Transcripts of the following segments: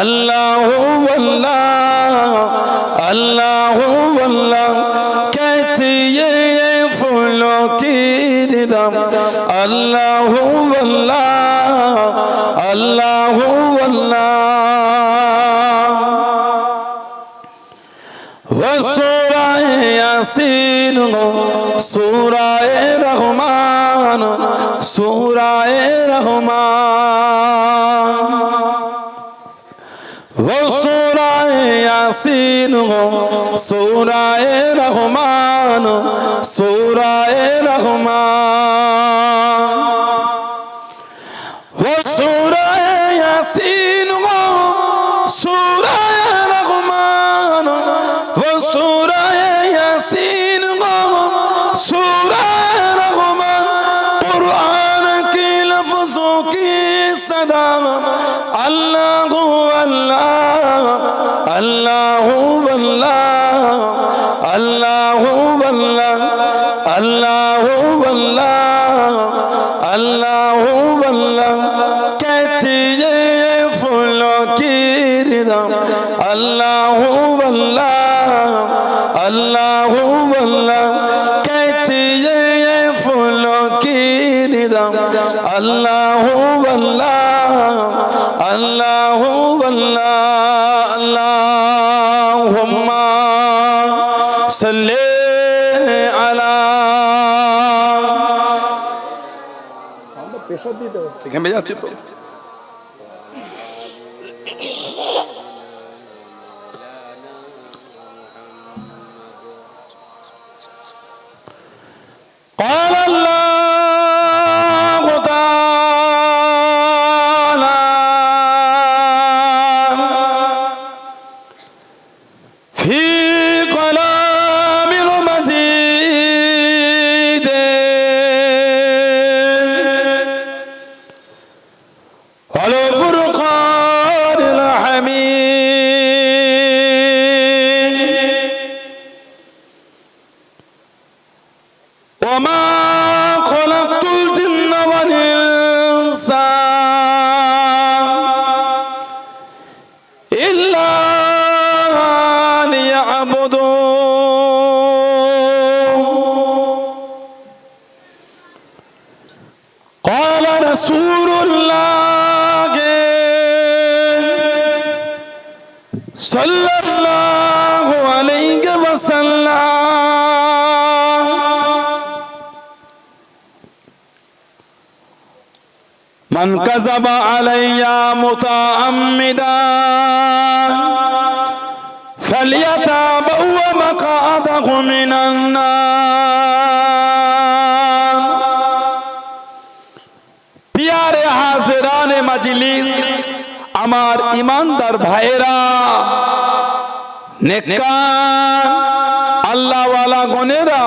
अल्लाह अल्लाह अल्लाह अल्लाह कहती ये फूलों की रिदम अल्लाह अल्लाह अल्लाह अल्लाह वो सूरा यासीन सूरा रहमान सूरा रहमान वो सूरा यासीन सूरा रहमान सूरा रहमान वो सूरा यासीन सूरा रहमान वो सूरा यासीन सूरा रहमान कुरान के लफ्जों की सदा अल्लाह अल्लाह अल्लाह अल्लाह अल्लाह अल्लाह अल्लाह अल्लाह अल्लाह कहती ये फूलों की रिदम अल्लाह अल्लाह अल्लाह अल्लाह कहती ये फूलों की रिदम अल्लाह अल्लाह अल्लाह अल्लाह अल्लाहुम्मा सल्ले अला पेशा দিতে ঠিক আমি যাচ্ছি তো قال الله تعالى في كلام المزيد والفرقان الحميد وما خلقت الجن والإنس إلا ليعبدون قال رسول الله صلى الله عليه وسلم من كذب علي متعمدا فليتبوأ مقعده من النار प्यारे हाजिराने मजलिस আমার ইমানদার ভাইরা নেককার আল্লাহওয়ালা গণেরা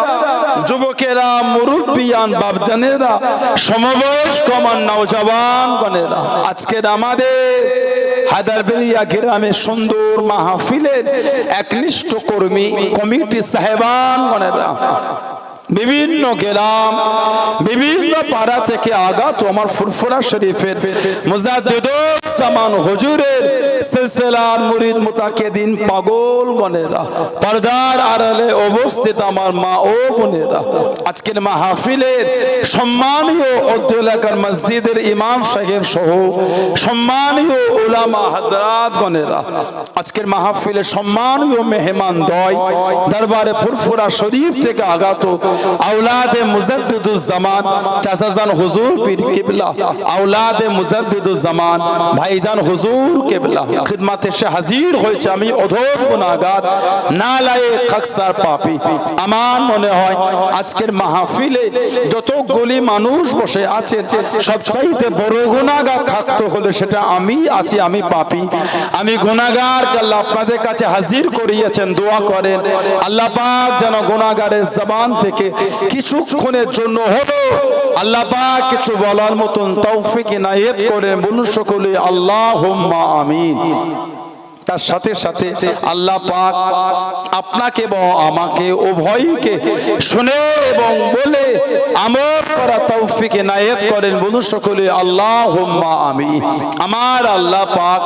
যুবকেরা মুরব্বিয়ান বাপজানেরা সমবয়স্ক আমার নওজওয়ান গণেরা আজকের আমাদের হায়দারবেলিয়া গ্রামে সুন্দর মাহফিলের একনিষ্ঠ কর্মী কমিটি সাহেবান গণেরা বিভিন্ন গ্রাম বিভিন্ন পাড়া থেকে আগত আমার ফুরফুরা শরীফের মুজাদ্দিদুস জামান হুজুরের সিলসিলার মুরিদ মুতাকিদিন পাগল গণেরা পর্দার আড়ালে অবস্থিত আমার মা ও বোনেরা আজকের মাহফিলের সম্মানীয় অধ্যক্ষ মসজিদের ইমাম সাহেব সহ সম্মানীয় উলামা হযরত গণেরা আজকের মাহফিলের সম্মানীয় মেহমান দয় দরবারে ফুরফুরা শরীফ থেকে আগত औलादे मुजद्दिदुज़्ज़मान चाचाजान हुजूर पीर किबला औलादे मुजद्दिदुज़्ज़मान भाईजान हुजूर किबला खिदमते से हाजिर হয়েছে আমি অধম গুনাহগার নালায়েক আকসার পাপী আমার মনে হয় আজকের মাহফিলে যতগুলি মানুষ বসে আছেন সবচাইতে বড় গুনাহগার থাকতে হলে সেটা আমি আছি আমি পাপী আমি গুনাহগার আল্লাহ আপনাদের কাছে হাজির করিয়েছেন দোয়া করেন আল্লাহ পাক যেন গুনাহগারের জবান থেকে কিছুক্ষণের জন্য হলো আল্লাহ পাক কিছু বলার মতন তৌফিক ইনায়েত করেন বলুন সকলে আল্লাহুম্মা আমিন তার সাথে সাথে আল্লাহ পাক আপনাকে বা আমাকে উভয়কে শুনে এবং বলে আমল করা তৌফিক এনায়েত করেন। বলুন সকলে আল্লাহুম্মা আমিন। আমার আল্লাহ পাক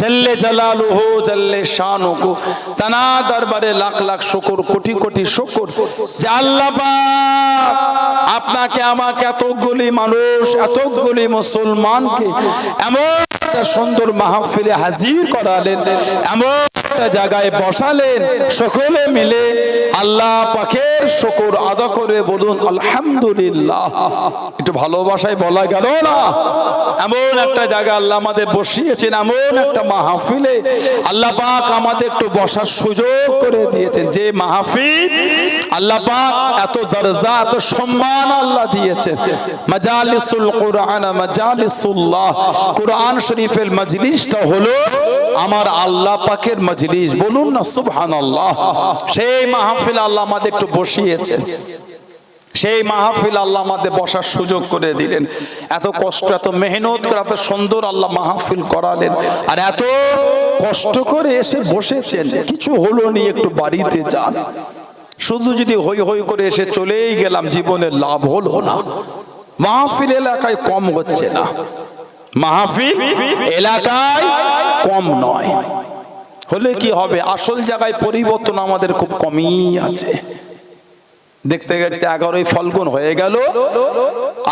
জাল্লে জালালুহু জাল্লে শানুহু তানা দরবারে লাখ লাখ শুকর, কোটি কোটি শুকর যে আল্লাহ পাক আপনাকে আমাকে এতগুলি মানুষ, এতগুলি মুসলমানকে এমন সুন্দর মাহফিলে হাজির করালেন, এমন একটা জায়গায় বসালেন, সকলে মিলে আল্লাহ পাকের শুকর আদা করে বলুন আলহামদুলিল্লাহ। একটু ভালোবাসায় বলা গেল না? এমন একটা জায়গা আল্লাহ আমাদের বসিয়েছেন, এমন একটা মাহফিলে আল্লাহ পাক আমাদের একটু বসার সুযোগ করে দিয়েছেন। যে মাহফিল আল্লাহ পাক এত দরজা, এত সম্মান আল্লাহ দিয়েছেন, মাজালিসুল কুরআন, মাজালিসুল্লাহ, কুরআন শরীফের মজলিসটা হলো আমার আল্লাহ পাকের মজলিস। বলুন না সুবহানাল্লাহ। সেই মাহফিল আল্লাহ আমাদের একটু বসিয়েছেন, সেই মাহফিল আল্লাহ আমাদের বসার সুযোগ করে দিলেন। এত কষ্ট, এত মেহনত করে এত সুন্দর আল্লাহ মাহফিল করালেন, আর এত কষ্ট করে এসে বসেছেন, কিছু হলো নি, একটু বাড়িতে যান। শুধু যদি হই হই করে এসে চলেই গেলাম, জীবনের লাভ হলো না। মাহফিল এলাকায় কম হচ্ছে না, মাহফিল এলাকায় কম নয়। হলে কি হবে, আসল জায়গায় পরিবর্তন আমাদের খুব কমই আছে। দেখতে দেখতে 11ই ফাল্গুন হয়ে গেল,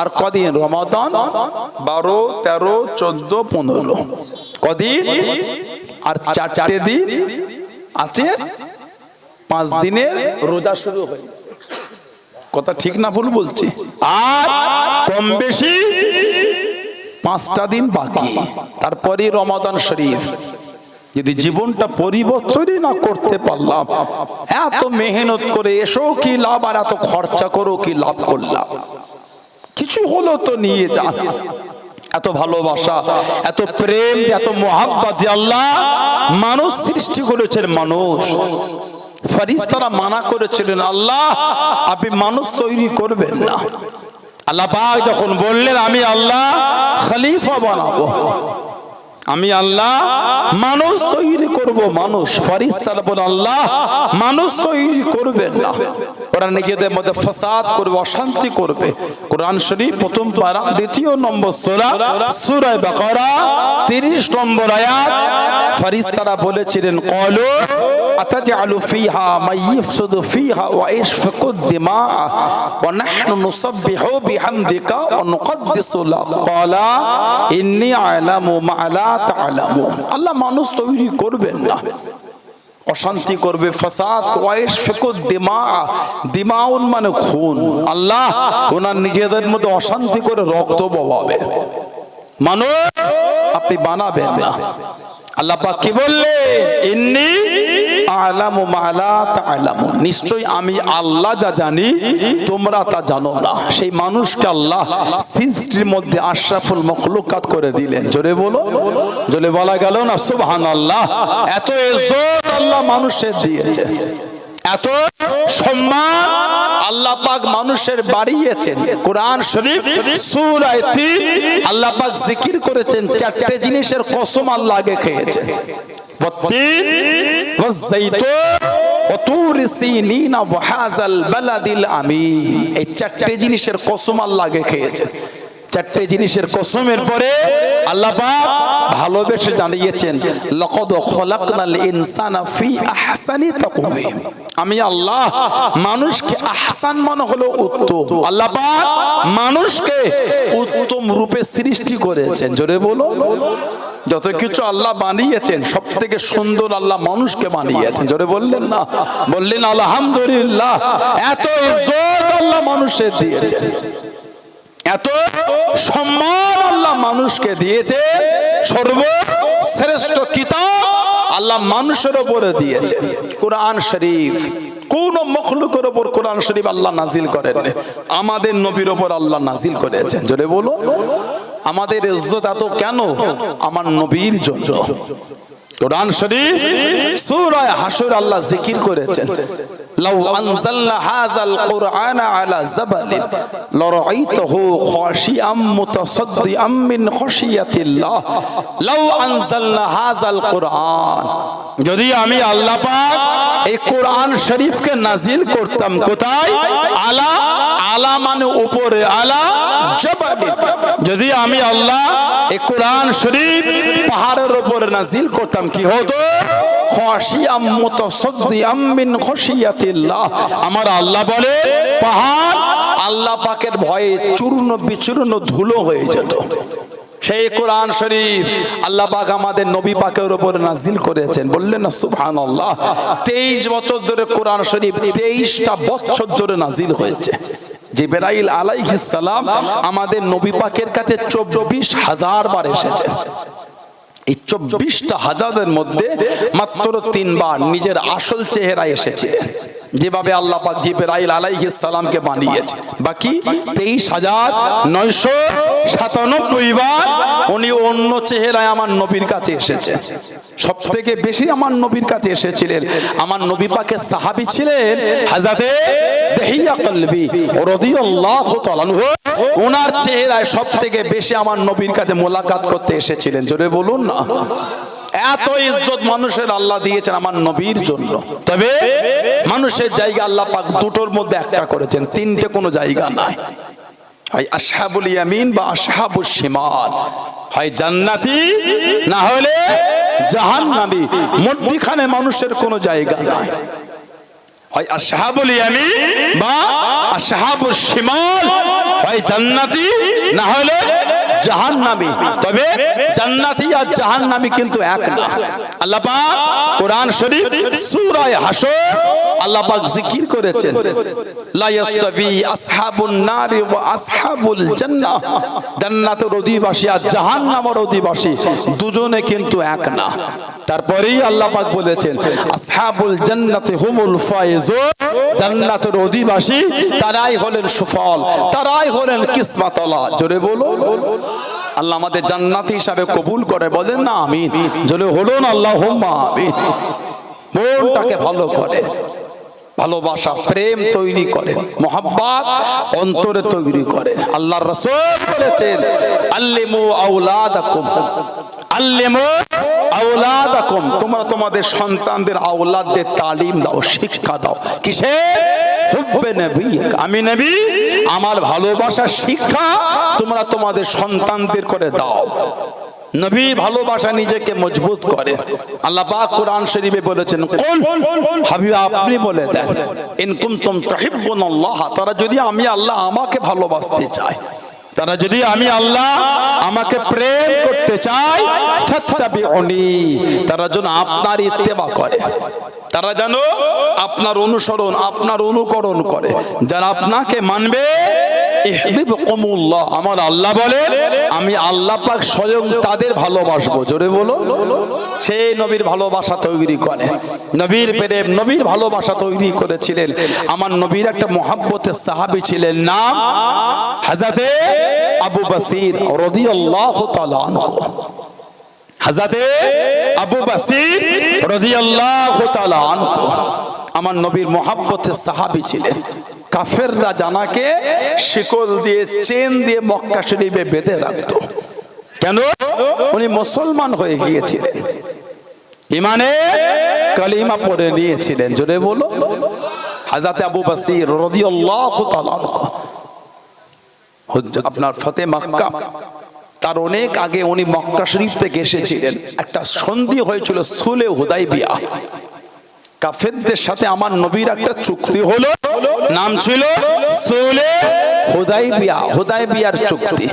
আর কদিন রমাদান, 12, 13, 14, 15, কদিন আর 4টে দিন আছে। 5 দিনের রোজা শুরু হয়ে, কথা ঠিক না ভুল বলছি? আর কম বেশি 5টা দিন বাকি, তারপরে রমাদান শরীফ। যদি জীবনটা পরিবর্তনই না করতে পারলাম, এত মেহনত করে এসো কি লাভ, আর এত খরচা করো কি লাভ করলাম? কিছু হলো তো নিয়ে যান। এত ভালোবাসা, এত প্রেম, এত মোহাব্বত আল্লাহ মানুষ সৃষ্টি করেছেন। মানুষ ফেরেশতারা মানা করেছিলেন, আল্লাহ আপনি মানুষ তৈরি করবেন না। আল্লাহ পাক যখন বললেন আমি আল্লাহ খলিফা বানাবো, আমি আল্লাহ মানুষ তৈরি করব, মানুষ, ফেরেশতারা বলে আল্লাহ মানুষ তৈরি করবেন না, ওরা নিজেদের মধ্যে ফাসাদ করবে, অশান্তি করবে। কোরআন শরীফ প্রথম পারা 2 নম্বর সূরা, সূরা বাকারা 30 নম্বর আয়াত। ফেরেশতারা বলেছিলেন ক্বালু আতাজআলু ফিহা মাইয়ুফসিদু ফিহা ওয়া ইশফাকুদ দিমা ওয়া নাহনু নুসাব্বিহু বিহামদিকা ওয়া নুকদ্দিসু লাক ক্বালা ইন্নী আ'লামু মা লা তা'লামুন। আল্লাহ মানুষ তৈরি করবেন না, অশান্তি করবে, ফাসাদ, ওয়াইশ ফিকুদ দিমা, দিমাউন মানে খুন। আল্লাহ ওনার নিজেদের মধ্যে অশান্তি করে রক্ত বহাবে, মানুষ আপনি বানাবেন না। আল্লাহ পাক কি বললেন, ইন্নী আ'লামু মা লা তা'লামুন, নিশ্চয়ই আমি আল্লাহ যা জানি তোমরা তা জানো না। সেই মানুষকে আল্লাহ সৃষ্টির মধ্যে আশরাফুল মাখলুকাত করে দিলেন। জোরে বলো, জোরে বলা গেল না সুবহানাল্লাহ। এত ইজ্জত আল্লাহ মানুষের দিয়েছে, এত সম্মান আল্লাহ পাক মানুষের বাড়িয়েছেন। কোরআন শরীফ সূরা 3 আল্লাহ পাক জিকির করেছেন, 4টে জিনিসের কসম আল্লাহ আগে খেয়েছেন, ওয়াত্তিন ওয়াজ-যাইতুন ওয়া তুর সিনিন ওয়া হাযাল বালাদিল আমিন। এই 4টে জিনিসের কসম আল্লাহ আগে খেয়েছেন। 4টে জিনিসের কসমের পরে আল্লাহ পাক ভালোবেসে জানিয়েছেন, লাকাদ খলাকনাল ইনসানা ফি আহসানি তাকওয়িম। আমি আল্লাহ মানুষকে, আহসান মানে হলো উত্তম, আল্লাহ পাক মানুষকে উত্তম রূপে সৃষ্টি করেছেন। জোরে বলো, যত কিছু আল্লাহ বানিয়েছেন সবথেকে সুন্দর আল্লাহ মানুষকে বানিয়েছেন। জোরে বললেন না? বললেন আলহামদুলিল্লাহ। এত ইজ্জত আল্লাহ মানুষের দিয়েছেন, এত সম্মান আল্লাহ মানুষকে দিয়েছে। সর্বশ্রেষ্ঠ কিতাব আল্লাহ মানুষের উপরে দিয়েছে কোরআন শরীফ। কোন মখলুকের উপর কোরআন শরীফ আল্লাহ নাজিল করেন, আমাদের নবীর উপর আল্লাহ নাজিল করেছেন। জোরে বলো, আমাদের ইজ্জত এত কেন? আমার নবীর জন্য। কোরআন শরীফ সূরা হাশর আল্লাহ জিকির করেছেন, লাউ আনজালনা হাযাল কুরআনা আলা জাবালিন লারাআইতাহু খাশিআম মুতাসাদ্দিআম মিন খাশিয়াতিল্লাহ। লাউ আনজালনা হাযাল কুরআন, যদি আমি আল্লাহ পাক এই কোরআন শরীফকে নাজিল করতাম কোথায়? আলা, আলা মানে উপরে, আলা জাবালিন, যদি আমি আল্লাহ এই কোরআন শরীফ পাহাড়ের উপরে নাজিল করতাম কি হতো? খাশিআম মুতাসাদ্দিআম মিন খাশিয়াতিল্লাহ। আমার আল্লাহ বলে পাহাড় আল্লাহ পাকের ভয়ে চূর্ণ বিচূর্ণ ধুলো হয়ে যেত। সেই কোরআন শরীফ আল্লাহ পাক আমাদের নবী পাকের উপর নাজিল করেছেন, বললেন না সুবহানাল্লাহ। 23 বছর ধরে কোরআন শরীফ 23টা বছর ধরে নাজিল হয়েছে। জিবরাইল আলাইহিস সালাম আমাদের নবী পাকের কাছে 24,000 বার এসেছেন। এই 24টা হাজারের মধ্যে মাত্র 3 বার নিজের আসল চেহারা এসেছিলেন, যেভাবে আল্লাহ পাক জিবরাইল আলাইহিস সালামকে বানিয়েছে। বাকি 23,997 বার উনি অন্য চেহারায় আমার নবীর কাছে এসেছেন। সব থেকে বেশি আমার নবীর কাছে এসেছিলেন আমার নবী পাকের সাহাবী ছিলেন হযরতে দহিয়া কলবি রাদিয়াল্লাহু তাআলা আনহু। ওনার চেহারায় সব থেকে বেশি আমার নবীর কাছে মোলাকাত করতে এসেছিলেন। জোরে বলুন না। এত ইজ্জত মানুষের আল্লাহ দিয়েছেন আমার নবীর জন্য। তবে মানুষের জায়গা আল্লাহ পাক দুটোর মধ্যে একটা করেছেন, তিনটে কোনো জায়গা নাই। হয় আসহাবুল ইয়ামিন বা আসহাবুশ শিমাল, হয় জান্নাতি না হলে জাহান্নামী, মধ্যখানে মানুষের কোনো জায়গা নাই। হয় আসহাবুল ইয়ামিন বা আসহাবুশ শিমাল, হয় জান্নাতি না হলে জাহান্নামী। তবে জান্নাতি আর জাহান্নামী কিন্তু এক না। আল্লাহ পাক কোরআন শরীফ সূরা হাশর আল্লাহ পাক জিকির করেছেন, লা ইয়াস্তাবি আসহাবুন নারি ওয়া আসহাবুল জান্নাহ, জান্নাতের অধিবাসী আর জাহান্নামের অধিবাসী দুজনে কিন্তু এক না। তারপরেই আল্লাহ পাক বলেছেন আসহাবুল জান্নাতি হুমুল ফায়েজুন, জান্নাতের অধিবাসী তারাই হলেন সফল, তারাই হলেন কিসমতওয়ালা। জোরে বলো আল্লাহ আমাদের জান্নাতি হিসাবে কবুল করে, বলেন না আমিন। জোরে হলুন আল্লাহুম্মা আমিন। মনটাকে ভালো করে, ভালোবাসা প্রেম তৈরি করে, মহব্বত অন্তরে তৈরি করে। আল্লাহর রাসূল বলেছেন আল্লিমু আওলাদাকুম, আল্লিমু আওলাদাকুম, তোমরা তোমাদের সন্তানদের আওলাদদের তালিম দাও, শিক্ষা দাও। কিসে? হুব্বে নবী, আমি নবী আমার ভালোবাসার শিক্ষা তোমরা তোমাদের সন্তানদের করে দাও। নবী ভালোবাসা নিজেকে মজবুত করে। আল্লাহ পাক কোরআন শরীফে বলেছেন কুল, হাবিব আপনি বলে দেন, ইন কুনতুম তুহিব্বুনাল্লাহ, তারা যদি আমি আল্লাহ আমাকে ভালোবাসতে চায়, তারা যদি আমি আল্লাহ আমাকে প্রেম করতে চাই, ফাত্তাবিউনি, তারা যেন আপনার ইত্তেবা করে, তারা যেন আপনার অনুসরণ আপনার অনুকরণ করে। যারা আপনাকে মানবে ইহবিবকুমুল্লাহ, আমার আল্লাহ বলে আমি আল্লাহ পাক স্বয়ং তাদের ভালোবাসবো। জোরে বলো। সেই নবীর ভালোবাসা তৈরি করে, নবীর প্রেম নবীর ভালোবাসা তৈরি করেছিলেন। আমার নবীর একটা মুহাব্বতের সাহাবী ছিলেন, নাম হযরতে আবু বসির রাদিয়াল্লাহু তাআলা আনহু। হযরতে আবু বসির রাদিয়াল্লাহু তাআলা আনহু আমার নবীর মুহাব্বতের সাহাবী ছিলেন। কাফেররা জানাকে শিকল দিয়ে চেন দিয়ে মক্কা শরীফে বেঁধে রাখতো। কেন? উনি মুসলমান হয়ে গিয়েছিলেন, ইমানে কালিমা পড়ে নিয়েছিলেন। জোরে বলো। হযরত আবু বসির রাদিয়াল্লাহু তাআলা আনহু আপনার ফতে মক্কা, তার অনেক আগে উনি মক্কা শরীফ থেকে এসেছিলেন। একটা সন্ধি হয়েছিল সুলে হুদাইবিয়া, কাফেরদের সাথে আমার নবীর একটা চুক্তি হলো, নাম ছিল সুলে হুদাইবিয়া, হুদাইবিয়ার চুক্তি।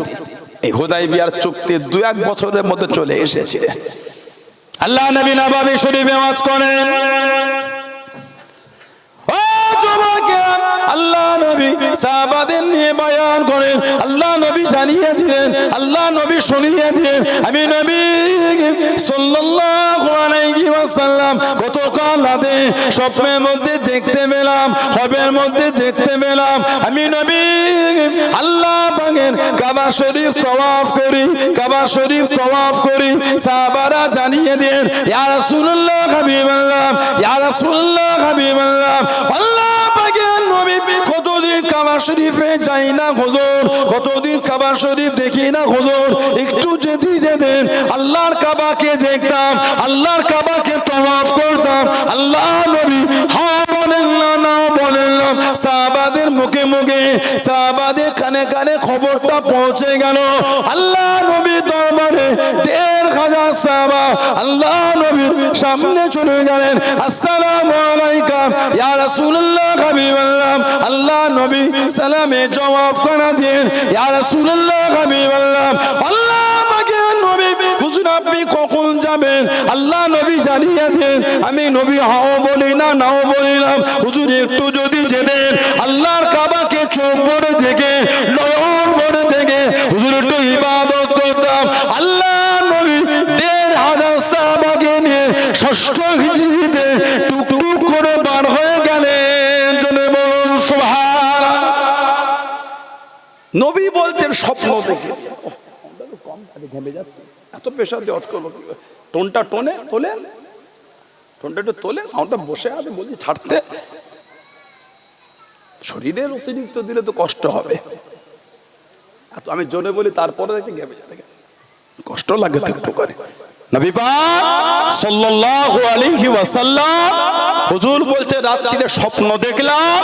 এই হুদাইবিয়ার চুক্তি 2-1 বছরের মধ্যে চলে এসেছিল। আল্লাহ নবী নববী শরীফে ওয়াজ করেন, ও যুবকেরা, আল্লাহ নবী সাহাবাদের নিয়ে বয়ান করেন। আল্লাহ নবী জানিয়ে দিলেন, আল্লাহ নবী শুনিয়ে দিলেন, আমি নবী সাল্লাল্লাহু আলাইহি ওয়াসাল্লাম গতকাল আল্লাহতে স্বপ্নের মধ্যে দেখতে পেলাম, খবের মধ্যে দেখতে পেলাম আমি নবী আল্লাহ পাকের কাবা শরীফ তওয়াফ করি, কাবা শরীফ তওয়াফ করি। সাহাবারা জানিয়ে দেন ইয়া রাসূলুল্লাহ হাবিবাল্লাহ, ইয়া রাসূলুল্লাহ হাবিবাল্লাহ, আল্লাহ পাকের নবী কতদিন কাবা শরীফে যাই না হুজুর, কতদিন কাবা শরীফ দেখি না হুজুর, একটু যেতে যেতেন আল্লাহর কাবাকে দেখতাম, আল্লাহর কাবাকে তওয়াফ করতাম। আল্লাহ নবী হ্যাঁ বলেন না, না বলেন না। সাহাবাদের মুখে মুখে, সাহাবাদের কানে কানে খবরটা পৌঁছে গেল। আল্লাহ নবী দরবারে ১,৫০০ সাহাবা আল্লাহ নবীর সামনে চলে গেলেন। আসসালামু আলাইকুম ইয়া রাসূলুল্লাহ হাবিবাল্লাহ। আল্লাহ নবী সালামে জবাব করে দেন ইয়া রাসূলুল্লাহ হাবিবাল্লাহ। আল্লাহ পাকের নবী হুজুর আপনি কখন যাবেন? আল্লাহ নবী জানিয়ে দেন আমি নবী হাও বলি না, নাও বলি না। হুজুর একটু যদি যেতেন আল্লাহর কাবাকে চোখ ভরে দেখে, নয়ন ভরে দেখে হুজুর একটু ইবাদত করতাম। আল্লাহ নবী ১,৫০০ সাহাবাকে নিয়ে ষষ্ঠ হিজরিতে টুকটুক করে বার হয়ে গেলেন। জনে বলুন সুবহানাল্লাহ। নবী বলছেন স্বপ্ন দেখে, কম ঘেমে যাচ্ছে, এত প্রেশার দিয়ে অজ করলো, টোনটা টোনে তোলেন, টোনটা একটু তোলে, সাউন্ডটা বসে আছে বলছি ছাড়তে, শরীরের অতিরিক্ত দিলে তো কষ্ট হবে। আমি জোরে বলি তারপরে দেখছি ঘেমে যেতে, কষ্ট লাগে তো একটু করে। নবী পাক সাল্লাল্লাহু আলাইহি ওয়াসাল্লাম হুজুর বলছে রাত্রিতে স্বপ্ন দেখলাম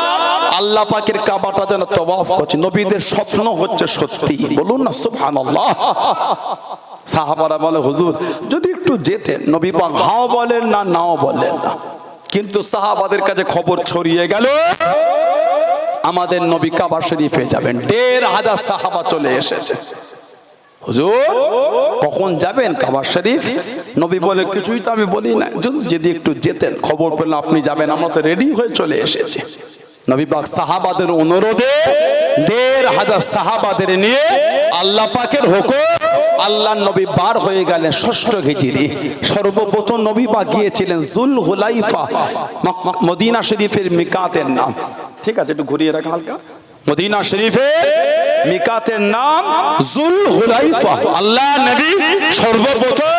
আল্লাহ পাকের কাবাটা যেন তওয়াফ করছে। নবীদের স্বপ্ন হচ্ছে সত্যি, বলুন না সুবহানাল্লাহ। সাহাবারা বলে হুজুর যদি একটু যেতেন। নবী পাক হাও বলেন না, নাও বলেন না। কিন্তু সাহাবাদের কাছে খবর ছড়িয়ে গেল আমাদের নবী কাবা শরীফে যাবেন। ১,৫০০ সাহাবা চলে এসেছে। হুজুর কখন যাবেন কাবা শরীফ? নবী বলে কিছুই তো আমি বলি না, যদি একটু যেতেন, খবর পেলাম আপনি যাবেন, আমরা তো রেডি হয়ে চলে এসেছি। নবী পাক সাহাবাদের অনুরোধে ১,৫০০ সাহাবাদের নিয়ে আল্লাহ পাকের হুকুম আল্লাহ নবী বার হয়ে গেলেন ষষ্ঠ হিজরি। সর্বপ্রথম নবী পাক গিয়েছিলেন জুল হুলাইফা, মদিনা শরীফের মিকাতের নাম। ঠিক আছে, একটু ঘুরিয়ে রাখা হালকা। মদিনা শরীফের মিকাতের নাম জুল হুলাইফা। আল্লাহ নবী সর্বপ্রথম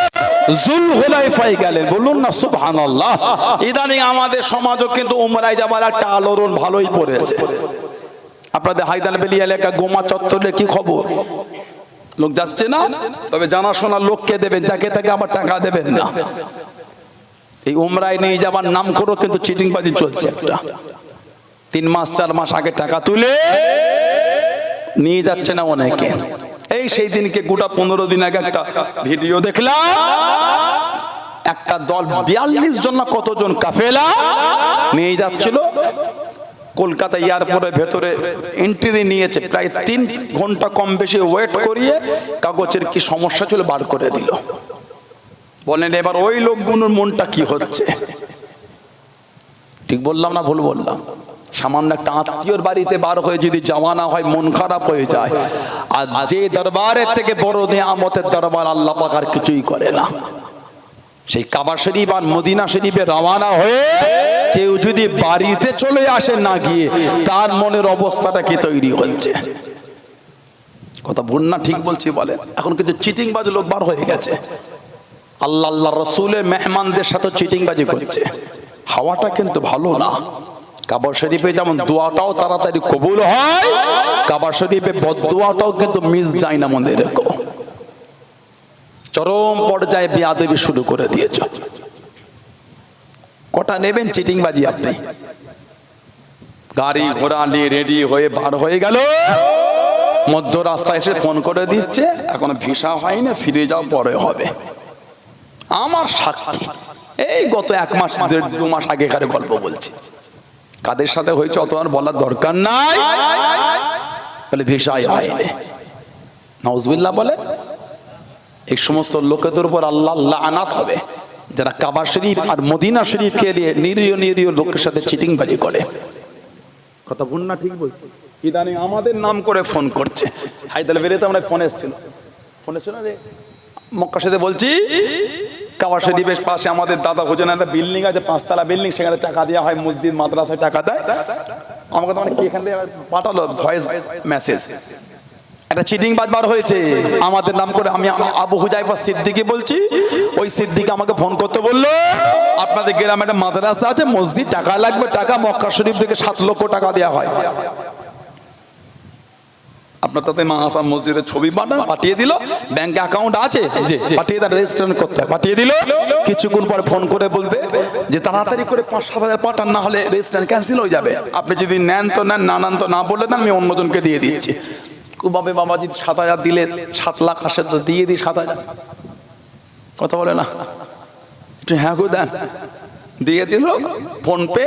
জুল হুলাইফায় গেলেন, বলুন না সুবহানাল্লাহ। ইদানিং আমাদের সমাজও কিন্তু উমরায় যাবার একটা আলোড়ন ভালোই পড়েছে। আপনাদের হায়দারবেলি এলাকা গোমা চত্বরের কি খবর? লোক যাচ্ছে না? তবে জানাশোনা লোককে দেবেন, যাকে তাকে আবার টাকা দেবেন না। এই উমরায় নিয়ে যাবার নাম করে কিন্তু চিটিংবাজি চলছে একটা। ৩ মাস ৪ মাস আগে টাকা তুলে নিয়ে যাচ্ছে না অনেকে। এই সেই দিনকে গোটা ১৫ দিন আগে একটা ভিডিও দেখলাম, একটা দল ৪২ জন না কতজন কাফেলা নিয়ে যাচ্ছিল কলকাতা এয়ারপোর্টের ভেতরে এন্ট্রি নিয়েছে। প্রায় ৩ ঘন্টা কম বেশি ওয়েট করিয়ে কাগজের কি সমস্যা ছিল বার করে দিল। বলেন এবার ওই লোকগুলোর মনটা কি হচ্ছে? ঠিক বললাম না ভুল বললাম? সামান্য একটা আত্মীয়র বাড়িতে বার হয়ে যদি যাওয়া না হয় মন খারাপ হয়ে যায়। আর যে দরবারের থেকে বড় নিয়ামতের দরবার আল্লাহ পাক আর কিছুই করে না। সেই কাবা শরীফ আর মদিনা শরীফে রওনা হয়ে কেউ যদি বাড়িতে চলে আসে না গিয়ে, তার মনের অবস্থাটা কি তৈরি হচ্ছে? কথা ভুল না ঠিক বলছি বলেন? এখন কিন্তু চিটিংবাজ লোক বার হয়ে গেছে, আল্লাহ আল্লাহ রসুলের মেহমানদের সাথে চিটিংবাজি করছে। হাওয়াটা কিন্তু ভালো না। কাবা শরীফে যেমন দোয়াটাও তাড়াতাড়ি কবুল হয়, কাবা শরীফে বদদোয়াটাও কিন্তু মিস যায় না। মনে রেখো, চরম পর্যায়ে বেয়াদবি শুরু করে দিয়েছ। কটা নেবেন চিটিংবাজি আপনি? গাড়ি ঘোড়া নিয়ে রেডি হয়ে বার হয়ে গেল, মধ্য রাস্তায় এসে ফোন করে দিচ্ছে এখনো ভিসা হয়নি, ফিরে যাও পরে হবে। আমার সাক্ষী, এই গত ১ মাস ১.৫ মাস আগেকার গল্প বলছি। কাদের সাথে হয়েছে অত আর বলার দরকার নাই, বলে ভিসাই হয়নি। নাউজুবিল্লাহ বলে। এই সমস্ত লোকেদের উপর আল্লাহ লাআনাত হবে যারা কাবা শরীফ আর মদিনা শরীফকে নিয়ে নিরীহ নিরীহ লোকের সাথে চিটিংবাজি করে। কথা ভুল না ঠিক বলছি? ইদানিং আমাদের নাম করে ফোন করছে। হায়দারবেলিতে আমরা ফোন এসেছিল, ফোন এসেছিল রে মক্কা সাথে বলছি কাবা শরীফের পাশে আমাদের দাদা হুজুরের একটা বিল্ডিং আছে, 5 তলা বিল্ডিং, সেখানে টাকা দেওয়া হয়, মসজিদ মাদ্রাসায় টাকা দেয়। আমাকে তো কি এখান থেকে পাঠালো ভয়েস মেসেজ, একটা চিটিং বাজ বার হয়েছে আমাদের নাম করে। আমি আবু হুজাইফা সিদ্দিকী বলছি। ওই সিদ্দিক আমাকে ফোন করতে বললো, আপনাদের গ্রামে একটা মাদ্রাসা আছে, মসজিদ, টাকা লাগবে, টাকা মক্কা শরীফ থেকে 7 লক্ষ টাকা দেওয়া হয়। আপনার তাতে মাদ্রাসা মসজিদের ছবি পাঠিয়ে দিল, ব্যাংক অ্যাকাউন্ট আছে যে পাঠিয়ে দেন, রেজিস্ট্রেশন করতে পাঠিয়ে দিল। কিছুক্ষণ পরে ফোন করে বলবে যে তাড়াতাড়ি করে 5-7 হাজার পাঠান, না হলে রেজিস্ট্রেশন ক্যান্সেল হয়ে যাবে। আপনি যদি নেন তো নেন, না নেন তো না, বললে দেন, আমি অন্যজনকে দিয়ে দিচ্ছি। বাবা বাবা যদি 7 হাজার দিলে 7 লাখ আসে তো দিয়ে দিই 7 হাজার। কথা বলে না, একটু হ্যাঁ গো দেন, দিয়ে দিল ফোন পে,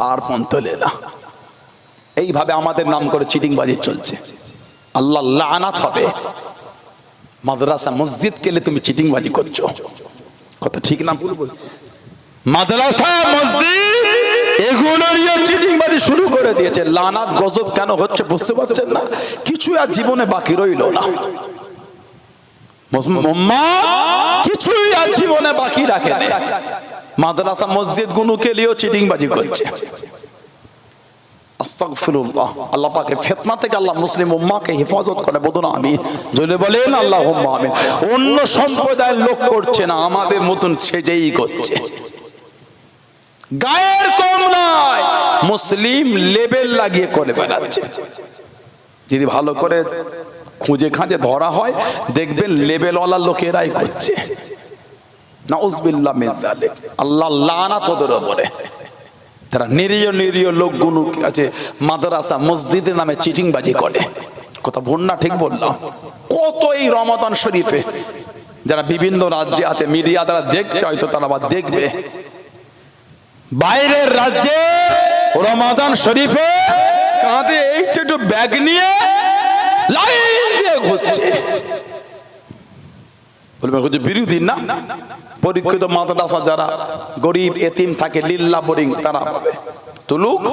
আর ফোন তোলে না। এইভাবে আমাদের নাম করে চিটিংবাজি চলছে। আল্লাহ লানাত হবে। মাদ্রাসা মসজিদ গেলে তুমি চিটিংবাজি করছো, কথা ঠিক না ভুল বলছো? মাদ্রাসা মসজিদ এগুলোরই চিটিংবাজি শুরু করে দিয়েছে। লানাত গজব কেন হচ্ছে বুঝতে পারছেন না? কিছু আর জীবনে বাকি রইল না, কিছুই আর জীবনে বাকি রাখে না। মাদ্রাসা মসজিদ গুলোকে নিয়েও চিটিংবাজি করছে। আস্তাগফিরুল্লাহ। আল্লাহ পাকের ফিতনা থেকে আল্লাহ মুসলিম উম্মাহকে হেফাজত করে, বলুন আমিন। জোরে বলেন আল্লাহুম্মা আমিন। অন্য সম্প্রদায়ের লোক করছে না, আমাদের মতন সেজেই করছে। গায়ের কম নয়, মুসলিম লেবেল লাগিয়ে করে বেড়াচ্ছে। যদি ভালো করে খুঁজে খাঁজে ধরা হয়, দেখবেন লেবেলওয়ালা লোকেরাই করছে। নাউযুবিল্লাহ মিন যালিক। আল্লাহ লানাত ওদের উপরে। তারা নিরীহ নিরীহ লোকগুলো কাছে মাদ্রাসা মসজিদের নামে চিটিংবাজি করে। কথা ভুল না ঠিক বললাম? কত এই রমাদান শরীফে যারা বিভিন্ন রাজ্যে আছে, মিডিয়া দ্বারা দেখছে, হয়তো তারা আবার দেখবে, বাইরের রাজ্যে রমাদান শরীফে কাঁধে এইটা একটু ব্যাগ নিয়ে লাইন দিয়ে ঘুরছে। বলবে বিরোধী না, পরীক্ষিত মাদ্রাসা যারা গরিব এতিম থাকে, লিল্লা বোরিং, তারা পাবে। তুলুক,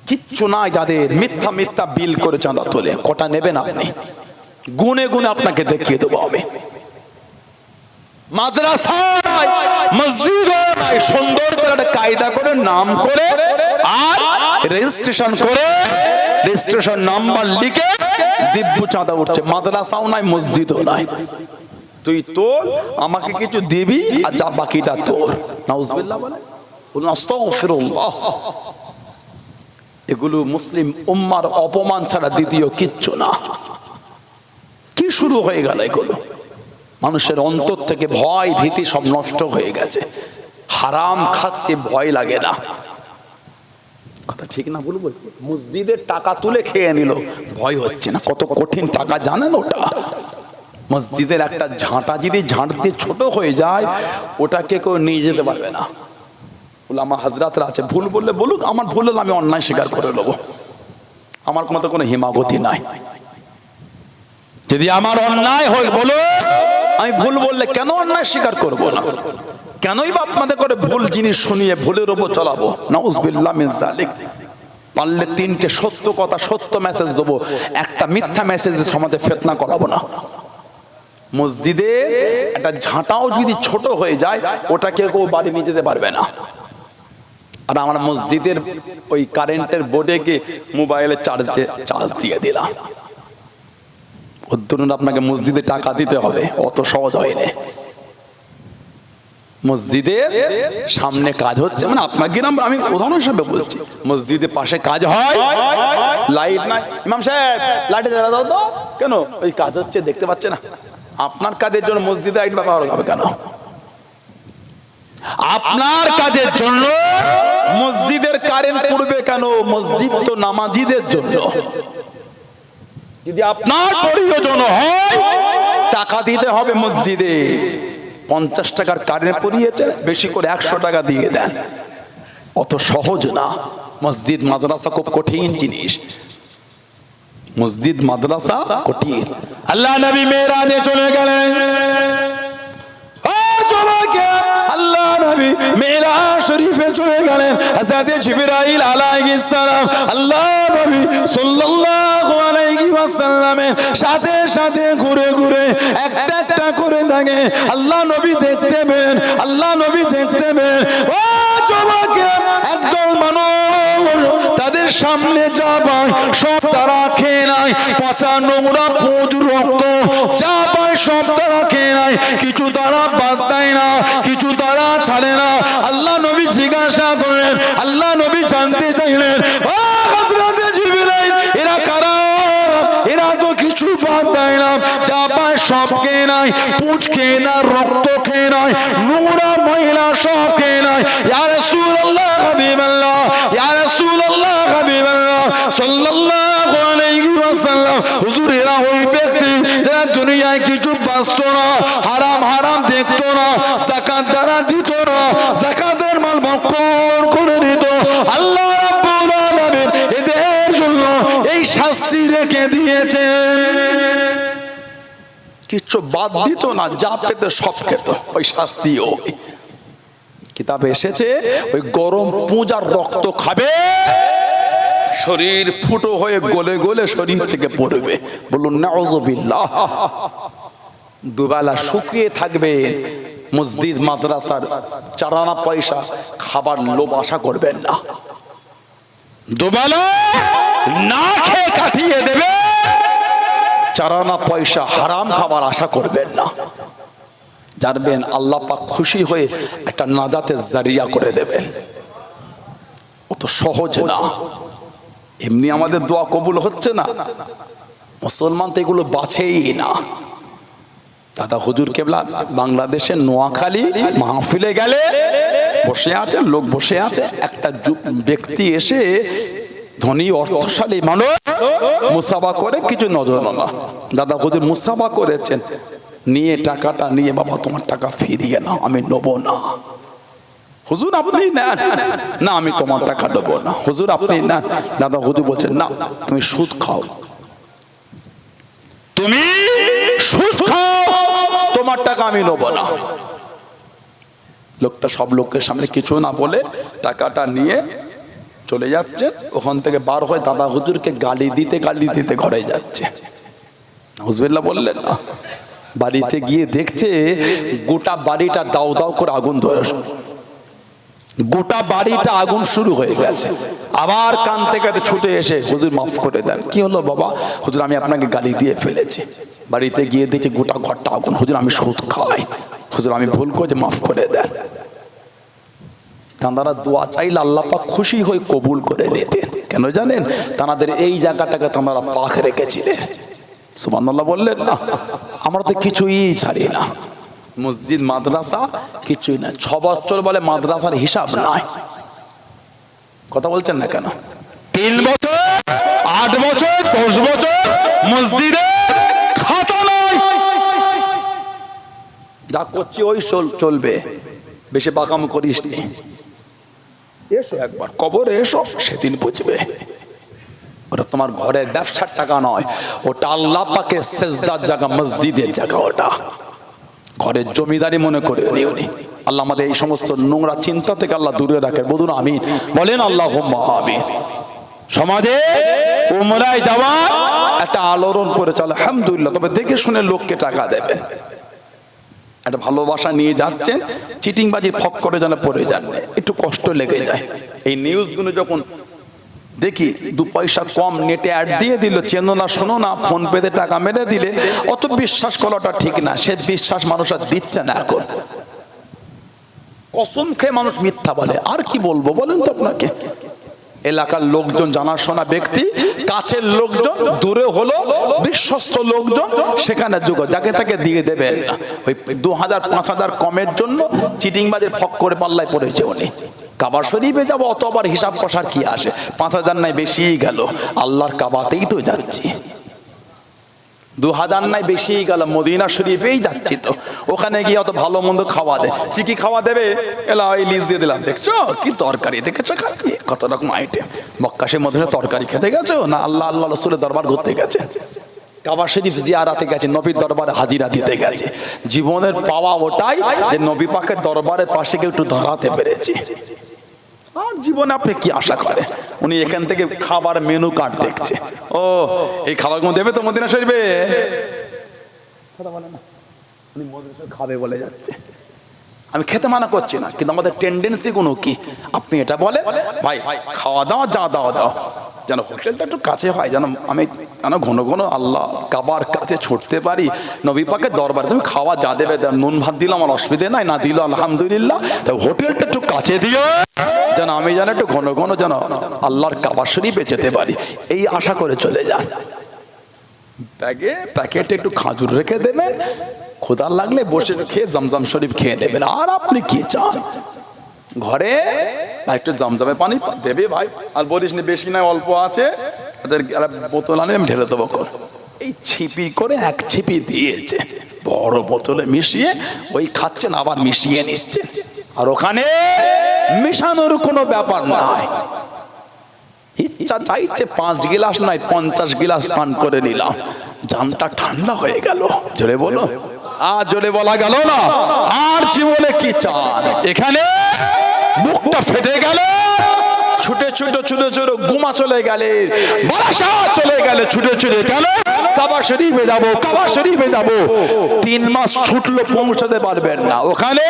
কিচ্ছু নাই যাদের, মিথ্যা মিথ্যা বিল করে চাঁদা তোলে। কটা নেবেন আপনি? গুনে গুনে আপনাকে দেখিয়ে দেবো আমি। মাদ্রাসা নাই, মসজিদ নাই, সুন্দর করে একটা কায়দা করে নাম করে আর রেজিস্ট্রেশন করে, রেজিস্ট্রেশন নাম্বার লিখে দিব্য চাঁদা উঠছে। মাদ্রাসাও নাই, মসজিদও নাই। তুই তোর, আমাকে কিছু দিবি, আর যা বাকিটা তোর। নাউযুবিল্লাহ বলেন আস্তাগফিরুল্লাহ। এগুলো মুসলিম উম্মার অপমান ছাড়া দ্বিতীয় কিচ্ছু না। কি শুরু হয়ে গেল এগুলো? মানুষের অন্তর থেকে ভয় ভীতি সব নষ্ট হয়ে গেছে। হারাম খাচ্ছে, ভয় লাগে না। কথা ঠিক না ভুল বলছি? মসজিদের টাকা তুলে খেয়ে নিল, ভয় হচ্ছে না। কত কঠিন টাকা জানেন ওটা? মসজিদের একটা ঝাঁটা যদি ঝাঁট দিয়ে ছোট হয়ে যায়, ওটাকে কেউ নিয়ে যেতে পারবে না। উলামা হাজরাতরা আছে, ভুল বললে বলুক, আমার ভুল হলে আমি অন্যায় স্বীকার করে নেব। আমার মতো কোনো হিমাগতি নাই। যদি আমার অন্যায় হয় বলো, আমি ভুল বললে কেন অন্যায় স্বীকার করব না? কেনই বা আপনাদের করে ভুল জিনিস শুনিয়ে ভুলের উপর চালাবো? নাউযুবিল্লাহ মিন যালিক। পারলে 3টে সত্য কথা, সত্য মেসেজ দেবো, একটা মিথ্যা মেসেজের সমাজে ফিতনা করাবো না। মসজিদে একটা ঝাঁটাও যদি ছোট হয়ে যায়, ওটাকে কেউ বাড়ি নিয়ে যেতে পারবে না। আর আমরা মসজিদের ওই কারেন্টের বোর্ডে গিয়ে মোবাইলে চার্জ দিয়ে দিলাম। ওর ধরুন আপনাকে মসজিদে টাকা দিতে হবে, অত সহজ হয়নি। মসজিদের সামনে কাজ হচ্ছে, মানে আপনার গ্রাম, আমি উদাহরণ হিসাবে বলছি, মসজিদের পাশে কাজ হয়, লাইট নাই, ইমাম সাহেব লাইটে জ্বালা দাও তো। কেন? ওই কাজ হচ্ছে, দেখতে পাচ্ছে না? আপনার কাজের জন্য মসজিদে লাইট ব্যবহার হবে কেন? আপনার কাজের জন্য মসজিদের কারেন্ট পড়বে কেন? মসজিদ তো নামাজিদের জন্য। যদি আপনার প্রয়োজন হয়, টাকা দিতে হবে মসজিদে। 50 টাকার কারেন্ট পড়িয়েছে, বেশি করে 100 টাকা দিয়ে দেন। অত সহজ না। মসজিদ মাদ্রাসা খুব কঠিন জিনিস। মসজিদ মাদ্রাসা কঠিন। আল্লাহ নবী মেরাজে চলে গেলেন। আল্লাহ নবী মেরাজ শরীফে চলে গেলেন। হযরত জিবরাইল আলাইহিস সালাম আল্লাহ নবী সাল্লাল্লাহু আলাইহি ওয়াসাল্লামের সাথে সাথে ঘুরে ঘুরে একটা একটা করে থাকে আল্লাহ নবী দেখতে পেন, আল্লাহ নবী দেখতে পেন। ও যুবকেরা, একদল মানুষ তাদের সামনে যা পায় সব তারা খেয়ে নেয়, পচা নোংরা পুঁজ রক্ত যা পায় সব তারা খেয়ে নেয়, কিছু তারা বাদ দেয় না, কিছু তারা ছাড়ে না। আল্লাহ নবী জিজ্ঞাসা করলেন, আল্লাহ নবী জানতে চাইলেন, ও হযরতে জিবরাইল, এরা কারা? এরা তো কিছু বাদ দেয় না, যা পায় সব খেয়ে নেয়, পুঁজ খেয়ে নেয়, রক্ত খেয়ে নেয়, নোংরা মহিলা সব খেয়ে নেয়। ইয়া রাসূলুল্লাহ হাবিবাল্লাহ, ইয়া রাসূলুল্লাহ হাবিবাল্লাহ সাল্লাল্লাহু আলাইহি ওয়াসাল্লাম, হুজুর এরা ওই ব্যক্তি যারা দুনিয়ায় কিছু বাঁচতো না, হারাম হারাম দেখতো না, যাকাত যারা দিত না, যাকাতের মাল ভক্ষণ করে দিত। আল্লাহ রাব্বুল আলামিন এদের জন্য এই শাস্তি রেখে দিয়েছেন। কিছু বাদ দিত না, যা পেতে সব খেত, ওই শাস্তিও কিতাবে এসেছে। ওই গরম পূজার রক্ত খাবে, শরীর ফুটো হয়ে গলে গলে শরীর থেকে পড়বে। বলুন নাউযুবিল্লাহ। দুবেলা শুকিয়ে থাকবে, মসজিদ মাদ্রাসার চারানা পয়সা খাবার লোভ আশা করবেন না। দুবেলা না খেয়ে কাটিয়ে দেবে, চারানা পয়সা হারাম খাবার আশা করবেন না। জানবেন আল্লাহ পাক খুশি হয়ে একটা নাজাতের জারিয়া করে দেবেন। অত সহজ না, এমনি আমাদের দোয়া কবুল হচ্ছে না, মুসলমান তো এগুলো বাছেই না। দাদা হুজুর কেবলা বাংলাদেশের নোয়াখালী মাহফিলে গেলে বসে আছে, লোক বসে আছে, একটা ব্যক্তি এসে ধনী অর্থশালী মানুষ মুসাফা করে, কিছু নজর না। দাদা হুজুর মুসাফা করেছেন, নিয়ে টাকাটা নিয়ে, বাবা তোমার টাকা ফিরিয়ে নাও, আমি নেবো না। হুজুর আপনি নেন, না আমি তোমার টাকা নেবো না। হুজুর আপনি নেন। দাদা হুজুর বলছেন না, তুমি সুদ খাও, তুমি সুদ খাও, তোমার টাকা আমি নেবো না। লোকটা সব লোকের সামনে কিছু না বলে টাকাটা নিয়ে চলে যাচ্ছে। ওখান থেকে বার হয়ে দাদা হুজুরকে গালি দিতে ঘরে যাচ্ছে। হুজবিল্লাহ বললেন না। বাড়িতে গিয়ে দেখছে গোটা বাড়িটা দাও দাও করে আগুন ধরে, গোটা বাড়িটা আগুন শুরু হয়ে গেছে। আবার কাঁদতে কাঁদতে ছুটে এসে, হুজুর মাফ করে দেন। কি হলো বাবা? হুজুর আমি আপনাকে গালি দিয়ে ফেলেছি। বাড়িতে গিয়ে দেখছি গোটা ঘরটা আগুন। হুজুর আমি সুদ খাই, হুজুর আমি ভুল করে মাফ করে দেন। তাঁরা দোয়া চাইলে আল্লাহ পাক খুশি হয়ে কবুল করে নিতেন। কেন জানেন? তাঁদের এই জায়গাটাকে তাঁরা পাক রেখেছিলেন। সুবহানাল্লাহ বললেন না। আমরা তো কিছুই ছাড়ি না, মসজিদ মাদ্রাসা কিছুই না। 6 বছর বলে মাদ্রাসার হিসাব নাই। কথা বলছেন না কেন? 3 বছর, 8 বছর, 10 বছর মসজিদে খাতা নাই। যা করছি ওই চলবে, বেশি বাকাম করিস নি। এসো একবার কবরে এসো, সেদিন বুঝবে। ওটা তোমার ঘরের ব্যবসার টাকা নয়, ওটা আল্লাহ পাকের সেজদার জায়গা, মসজিদের জায়গা। ওটা ঘরের জমিদারি মনে করে উনি। আল্লাহ আমাদের এই সমস্ত নোংরা চিন্তা থেকে আল্লাহ দূরে রাখে। বলুন আমিন, বলেন আল্লাহুম্মা আমিন। সমাজে উমরায় যাওয়া একটা আলোড়ন করে চলে, আলহামদুলিল্লাহ। তবে দেখে শুনে লোককে টাকা দেবেন। একটা ভালোবাসা নিয়ে যাচ্ছেন, চিটিংবাজির ফক করে যেন পড়ে যান, একটু কষ্ট লেগে যায়। এই নিউজগুলো যখন দেখি, 2 পয়সা কম নেটে অ্যাড দিয়ে দিল, চেনো না শোনো না, ফোন পেতে টাকা মেরে দিলে, অত বিশ্বাস করাটা ঠিক না। সে বিশ্বাস মানুষ আর দিচ্ছে না। এখন কসম খেয়ে মানুষ মিথ্যা বলে। আর কি বলবো বলেন তো আপনাকে? এলাকার লোকজন, জানাশোনা ব্যক্তি, কাছের লোকজন, দূরে হলো বিশ্বস্ত লোকজন, সেখানে যোগ যাকে তাকে দিয়ে দেবেন না। ওই 2000-5000 কমের জন্য চিটিংবাজের ফক করে পাল্লায় পড়েছে উনি। কাবা শরীফে যাবো, অত আবার হিসাব কষার কি আসে? 5000 নাই বেশি গেল, আল্লাহর কাবাতেই তো যাচ্ছি। 2000 নাই বেশি গেল, মদিনা শরীফেই যাচ্ছি। তো ওখানে গিয়ে অত ভালো মন্দ খাওয়া দেয়। কি কি খাওয়া দেবে? এলা ওই লিস্ট দিয়ে দিলাম, দেখছো কি তরকারি, দেখেছো খাইয়ে কত রকম আইটেম। মক্কা সে মদিনা তরকারি খেতে গেছো না আল্লাহ আল্লাহ রাসূলের দরবার ঘুরতে গেছে, কাবা শরীফ জিয়ারাতে গেছে, নবীর দরবারে হাজিরা দিতে গেছে। জীবনের পাওয়া ওটাই যে নবী পাকের দরবারের পাশে গিয়ে একটু দাঁড়াতে পেরেছি। আর জীবনে আপনি কি আশা করেন? উনি এখান থেকে খাবার মেনু কার্ড দেখছে, ও এই খাবারগুলো দেবে তো মদিনা শরীফে, কথা বলে না, উনি মদিনা শরীফ খাবে বলে যাচ্ছে। আমি খেতে মানা করছি না, কিন্তু আমাদের টেন্ডেন্সি গুলো কি? আপনি এটা বলেন ভাই খাওয়া দাওয়া যা দাও দাও, যেন হোটেলটা একটু কাছে হয়, যেন আমি যেন ঘন ঘন আল্লাহ কাবার কাছে ছুটতে পারি, নবী পাকের দরবারে তুমি খাওয়া যা দেবে নুন ভাত দিল আমার অসুবিধে নাই, না দিল আলহামদুলিল্লাহ, তো হোটেলটা একটু কাছে দিও যেন আমি যেন একটু ঘন ঘন যেন আল্লাহর কাবা শরীফে যেতে পারি, এই আশা করে চলে যান। ব্যাগে প্যাকেটে একটু খাজুর রেখে দেবেন, ক্ষুধা লাগলে বসে খেয়ে জমজম শরীফ খেয়ে নেবেন। আর আপনি কি চান? ঘরে একটু জমজমে পানি দেবে ভাই, আর বলিস না বেশি না অল্প আছে, বোতল আনে আমি ঢেলে দেবো। এই ছিপি করে এক ছিপি দিয়েছে, বড় বোতলে মিশিয়ে ওই খাচ্ছেন, আবার মিশিয়ে নিচ্ছে, আর ওখানে মিশানোর কোনো ব্যাপার নাই। ইচ্ছা চাইছে 5 গিলাস নয় 50 গিলাস পান করে নিলাম, জানটা ঠান্ডা হয়ে গেল। জোরে বলো, আর জোরে বলা গেল না। আর জীবনে কি চান? এখানে বুকটা ফেটে গেল, ছুটে ছুটে ছুটে ছুটে গুমা চলে গেলে, বারাসা চলে গেলে, ছুটে ছুটে গেল কাবা শরীফে যাবো, কাবা শরীফে যাবো। 3 মাস ছুটলো, পৌঁছাতে পারবেন না। ওখানে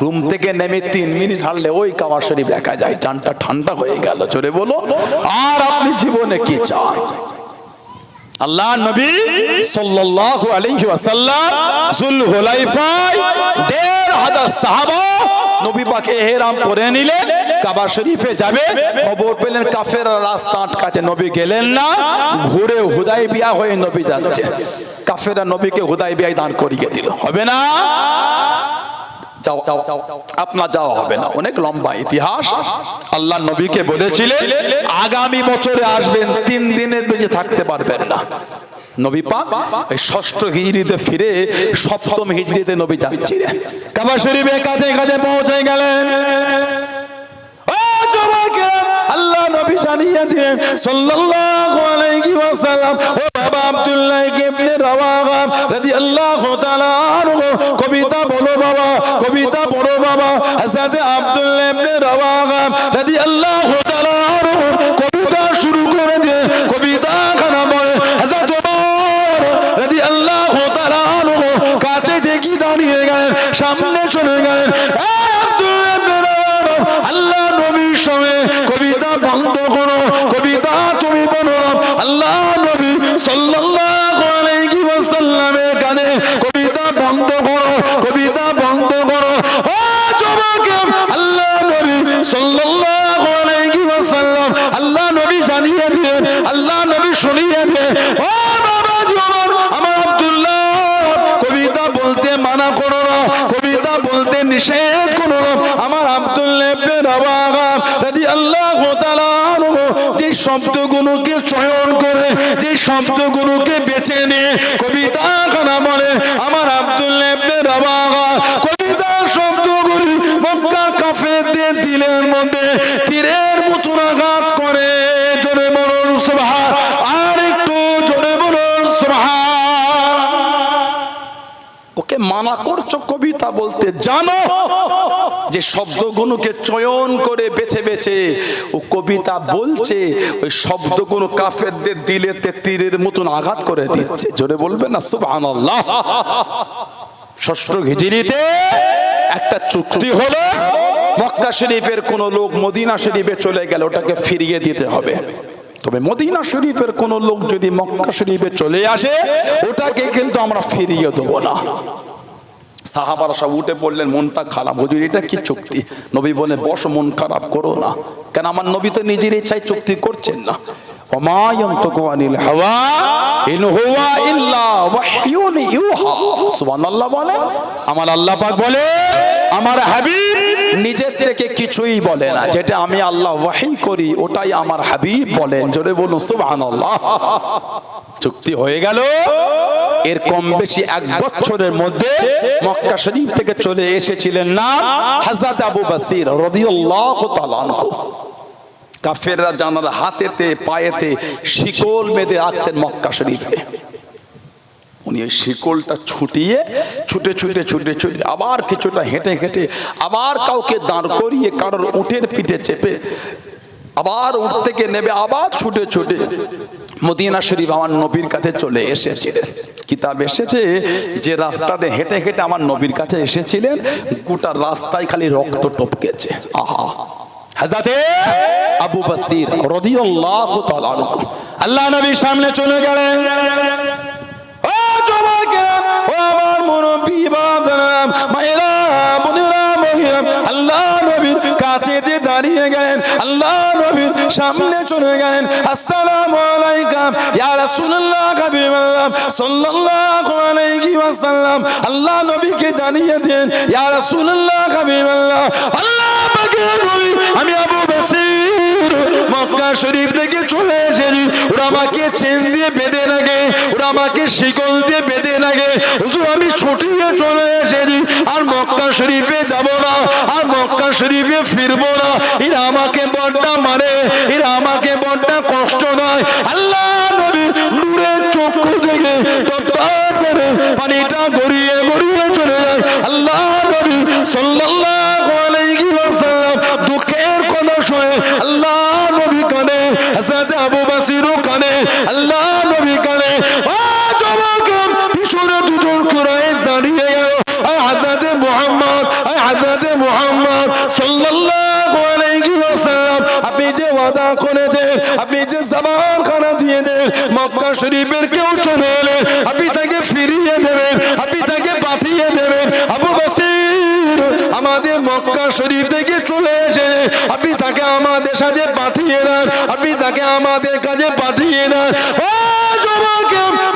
রুম থেকে নেমে 3 মিনিট হাঁটলে ওই কাবা শরীফ দেখা যায়, জানটা ঠান্ডা হয়ে গেল। জোরে বলো, আর আপনি জীবনে কি চান? আল্লাহ নবী সাল্লাল্লাহু আলাইহি ওয়াসাল্লাম যুলহুলাইফায় 1500 সাহাবা নবী পাক ইহরাম পরে নিলেন, কাবা শরীফে যাবে। খবর পেলেন কাফেররা রাস্তা আটকাছে, নবী গেলেন না, ঘুরে হুদাইবিয়া হয়ে নবী যাচ্ছে। কাফেররা নবীকে হুদাইবিয়ায় দাঁড় করিয়ে দিল। হবে না? আপনার যাওয়া হবে না, অনেক লম্বা ইতিহাস। আল্লাহ নবীকে বলেছিলেন আগামী বছরে আসবেন, 3 দিনের বেশি থাকতে পারবেন না। নবী পাক এই 6ষ্ঠ হিজরিতে ফিরে 7ম হিজরিতে নবী যাচ্ছিলেন, কাবা শরীফের কাছে কাছে পৌঁছে গেলেন। আল্লাহ নবী জানিয়ে দিলেন সাল্লাল্লাহু আলাইহি ওয়াসাল্লাম, ও বাবা আব্দুল্লাহ ইবনে রাওয়াহা রাদিয়াল্লাহু তাআলা আনহু, কবিতা বলো বাবা, কবিতা পড়ো বাবা। হযরত আব্দুল্লাহ ইবনে রাওয়াহা রাদিয়াল্লাহু তাআলা আনহু কবিতা শুরু করে দিয়ে কবিতা খানা বলে। হযরত ওমর রাদিয়াল্লাহু তাআলা আনহু কাছে দেখি দাঁড়িয়ে গেলেন, সামনে চলে গেলেন। আব্দুল্লাহ ইবনে রাওয়াহা, আল্লাহ নবীর সঙ্গে কবিতা বন্ধ করো, কবিতা তুমি বলো। আল্লাহ নবী সাল্লাল্লাহু আলাইহি ওয়াসাল্লামের কানে কবিতা বন্ধ করো, কবিতা বন্ধ করো। ও যুবক, আল্লাহ নবী সাল্লাল্লাহু আলাইহি ওয়াসাল্লাম, আল্লাহ নবী জানিয়ে দিলেন, আল্লাহ নবী শুনিয়ে দিলেন, ও বাবা যুবক আমার আব্দুল্লাহ, কবিতা বলতে মানা করো না, কবিতা বলতে নিষেধ করো না। আমার আব্দুল্লাহ ইবনে রাওয়াহা রাদিয়াল্লাহু তাআলা আনহু যে শব্দগুলোকে চয়ন করে, যে শব্দগুলোকে বেছে নিয়ে কবিতা গানা বলে, আমার আব্দুল্লাহ ইবনে রাওয়াহা কবিতা শব্দগুলি মক্কা কাফেরদের দিলের মধ্যে তীরের মতো আঘাত করে। জোরে বলুন সুবহান, আর একটু জোরে বলুন সুবহান। ওকে মানা করছো কবিতা বলতে, জানো যে শব্দগুলোকে চয়ন করে বেছে বেছে ও কবিতা বলছে, ওই শব্দগুলো কাফেরদের দিলেতে তীরের মতন আঘাত করে দিচ্ছে। জোরে বলবেন না সুবহানাল্লাহ। 6ষ্ঠ হিজরিতে একটা চুক্তি হলো, মক্কা শরীফের কোন লোক মদিনা শরীফে চলে গেল ওটাকে ফিরিয়ে দিতে হবে। তবে মদিনা শরীফের কোন লোক যদি মক্কা শরীফে চলে আসে ওটাকে কিন্তু আমরা ফিরিয়ে দেবো না। সাহাবারা সব উঠে পড়লেন, মনটা খারাপ। হুজুর এটা কি চুক্তি? নবী বলে বসো, মন খারাপ করো না। কেন? আমার নবী তো নিজের ইচ্ছায় চুক্তি করছেন না। ওমা ইয়ানতিকু আনিল হাওয়া ইন হুয়া ইল্লা ওয়াহয়ুন ইউহা। সুবহানাল্লাহ বলে। আমার আল্লাহ পাক বলে আমার হাবিব নিজের থেকে কিছুই বলে না, যেটা আমি আল্লাহ ওয়াহী করি ওটাই আমার হাবিব বলেন। জোরে বলুন সুবহানাল্লাহ। চুক্তি হয়ে গেল। এর কম বেশি 1 বছরের মধ্যে মক্কা শরীফ থেকে চলে এসেছিলেন না হযরত আবু বসির রাদিয়াল্লাহু তাআলা আনহু। কাফেররা জানার হাতেতে পায়েতে শিকল বেঁধে রাখতেন মক্কা শরীফে। উনি ওই শিকলটা ছুটিয়ে ছুটে ছুটে ছুটে ছুটে আবার কিছুটা হেঁটে হেঁটে আবার কাউকে দাঁড় করিয়ে কারোর উটের পিঠে চেপে আবার উঠ থেকে নেবে আবার ছুটে ছুটে মদিনা শরীফ আমার নবীর কাছে চলে এসেছিলেন। কিতাব এসেছে যে রাস্তাতে হেঁটে হেঁটে আমার নবীর কাছে এসেছিলেন গোটা রাস্তায় খালি রক্ত টপকেছে। আহা, হযরতে আবু বসির রাদিয়াল্লাহু তাআলা আনহু আল্লাহ নবীর সামনে চলে গেলেন। ও যুবকেরা, ও আমার মুরব্বি বাবারা, মায়েরা, বোনেরা, মহিলা, আল্লাহ নবীর কাছে যে দাঁড়িয়ে গেলেন, আল্লাহ নবীর সামনে চলে গেলেন। আসসালামু আলাইকুম ইয়া রাসূলুল্লাহ হাবিবাল্লাহ সাল্লাল্লাহু আলাইহি ওয়াসাল্লাম। আল্লাহ নবীকে জানিয়ে দেন, ইয়া রাসূলুল্লাহ হাবিবাল্লাহ, আল্লাহ পাকের নবী আমি আবু বসির মক্কা শরীফ থেকে চলে এসেছি। ওরা আমাকে চেন দিয়ে বেঁধে রাখে, ওরা আমাকে শিকল দিয়ে বেঁধে রাখে। হুজুর আমি ছুটিয়ে চলে এসেছি, আর মক্কা শরীফে যাব না, আর মক্কা শরীফে ফিরবো না। এরা আমাকে বড্ডা মারে, এরা আমাকে বড্ডা কষ্ট দেয়। আল্লাহ নবীর নূরের চক্ষু থেকে টপটপ করে পানিটা গড়িয়ে গড়িয়ে চলে যায়। আল্লাহ নবী সাল্লাল্লাহু আলাইহি ওয়াসাল্লাম দুঃখের কথা শুনে আল্লাহ নবী কানে, হযরত আবু বসিরও কানে, আল্লাহ নবী কানে। ও যুবক, পিছনে দুজন কুরাইশ দাঁড়িয়ে গেল। হযরত মুহাম্মদ, হযরত মুহাম্মদ সাল্লাল্লাহু আলাইহি ওয়াসাল্লাম, আপনি যে ওয়াদা করেছেন, আপনি যে জবান খানা দিয়েছেন মক্কা শরীফের কেউ চলে এলে আপনি তাকে ফিরিয়ে দেবেন, আপনি তাকে পাঠিয়ে দেবেন। আবু বসির আমাদের মক্কা শরীফ থেকে চলে এসে আপনি তাকে আমাদের সাথে পাঠিয়ে দেন, আপনি তাকে আমাদের কাছে পাঠিয়ে দেন। ও যুবক,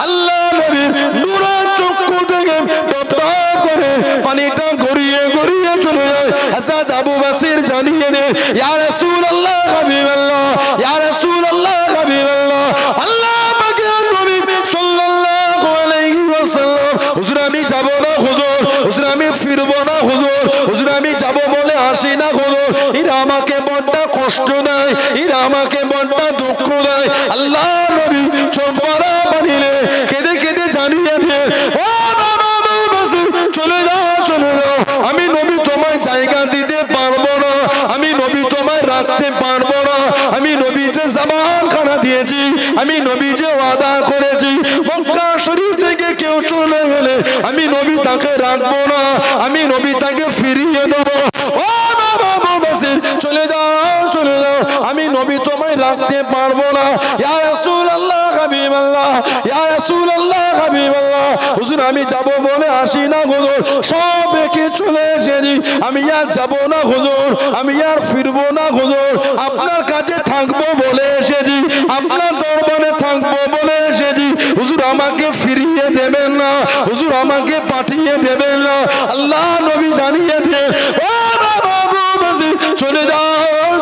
আল্লাহ নবীর নূরের চক্ষু থেকে টপটপ করে পানিটা গড়িয়ে গড়িয়ে চলে যায়। হযরত আবু বসির জানিয়ে দেন, ইয়া রাসূলুল্লাহ হাবিবাল্লাহ, ইয়া রাসূলুল্লাহ হাবিবাল্লাহ, আল্লাহ পাকের নবী সাল্লাল্লাহু আলাইহি ওয়াসাল্লাম, হুজুর আমি যাব না হুজুর, হুজুর আমি ফিরবো না হুজুর, হুজুর আমি যাব বলে আসি না হুজুর। এরা আমাকে বড্ডা কষ্ট দেয়, এরা আমাকে বড্ডা দুঃখ দেয়। আল্লাহ নবী চোখ ভরা পানিলে কেঁদে কেঁদে জানিয়ে দিয়ে, ও বাবা বসির চলে যাও, চলে যাও, আমি নবী তোমায় জায়গা দিতে পারবো না, আমি নবী তোমায় রাখতে পারবো না। আমি নবী যে জবান খানা দিয়েছি, আমি নবী যে ওয়াদা করেছি মক্কা শরীফ থেকে কেউ চলে গেলে আমি নবী তাকে রাখবো না, আমি নবী তাকে ফিরিয়ে দেবো। ও বাবা বসির চলে যাও, চলে যাও, আমি নবী তোমায় রাখতে পারবো না। ইয়া রাসূলুল্লাহ হাবিবাল্লাহ, ইয়া রাসূলুল্লাহ হাবিবাল্লাহ, হুজুর আমি যাব বলে আসি না হুজুর, সব রেখে চলে এসেছি, আমি আর যাব না হুজুর, আমি আর ফিরবো না হুজুর, আপনার কাছে থাকবো বলে এসেছি, আপনার দরবারে থাকবো বলে এসেছি। হুজুর আমাকে ফিরিয়ে দেবেন না, হুজুর আমাকে পাঠিয়ে দেবেন না। আল্লাহ নবী জানিয়ে দেন, ও বাবা বসির চলে যাও,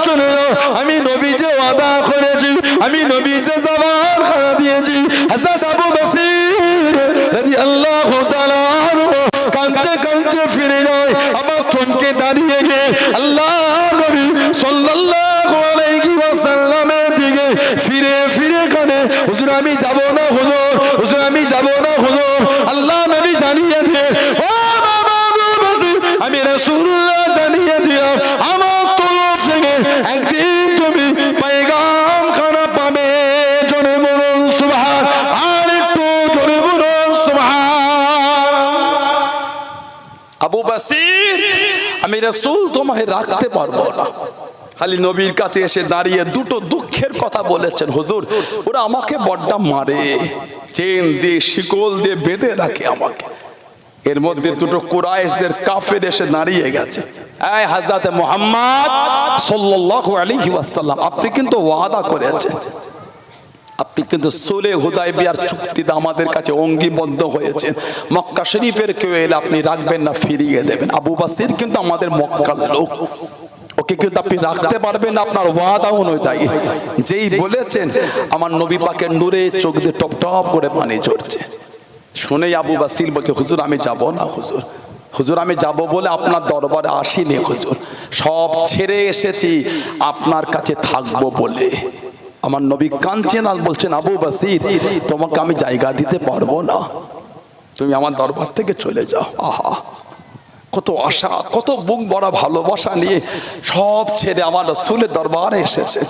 চলে যাও, আমি নবী যে ওয়াদা করেছি, আমি নবী যে জবান খানা দিয়েছি। হযরত আবু বসির রাদিয়াল্লাহু তাআলা আনহু কাঁদতে কাঁদতে ফিরে যায়। আবার চমকে দাঁড়িয়ে গিয়ে আল্লাহ নবী সাল্লাল্লাহু আলাইহি ওয়াসাল্লামের দিকে ফিরে ফিরে কাঁদে, হুজুর আমি যাব না হুজুর, হুজুর আমি যাব না হুজুর। আল্লাহ নবী জানিয়ে দিয়ে, ও বাবা বসির আমি রাসূলুল্লাহ জানিয়ে দিলাম আমার তরফ থেকে একদিন তুমি পয়গাম খানা পাবে। জোরে বলুন সুবহান, আর একটু জোরে বলুন সুবহান। আবু বসির আমি রাসূল তোমায় রাখতে পারবো না। খালি নবীর কাছে এসে দাঁড়িয়ে দুটো দুঃখের কথা বলেছেন, হুজুর ওরা আমাকে বড্ডা মারে, চেন দিয়ে শিকল দিয়ে বেঁধে রাখে আমাকে। এর মধ্যে দুটো কুরাইশদের কাফের এসে দাঁড়িয়ে গেছে। এই হযরত মুহাম্মদ সাল্লাল্লাহু আলাইহি ওয়াসাল্লাম, আপনি কিন্তু ওয়াদা করেছেন, আপনি কিন্তু সুলহ হুদায়বিয়ার চুক্তিতে আমাদের কাছে অঙ্গীবদ্ধ হয়েছেন, মক্কা শরীফের কেউ এলে আপনি রাখবেন না, ফিরিয়ে দেবেন। আবু বসির কিন্তু আমাদের মক্কার লোক, ওকে কিন্তু আপনি রাখতে পারবেন না, আপনার ওয়াদা অনুযায়ী। যেই বলেছেন আমার নবী পাকের নূরে চোখ দিয়ে টপ টপ করে পানি ঝরছে। শুনেই আবু বসির বলছে, হুজুর আমি যাব না হুজুর, হুজুর আমি যাব বলে আপনার দরবারে আসিনি হুজুর, সব ছেড়ে এসেছি আপনার কাছে থাকবো বলে। আমার নবী কাঁদছেন আর বলছেন, আবু বসির তোমাকে আমি জায়গা দিতে পারবো না, তুমি আমার দরবার থেকে চলে যাও। আহা, কত আশা, কত বুক ভরা ভালোবাসা নিয়ে সব ছেড়ে আমার রাসূলের দরবারে এসেছে,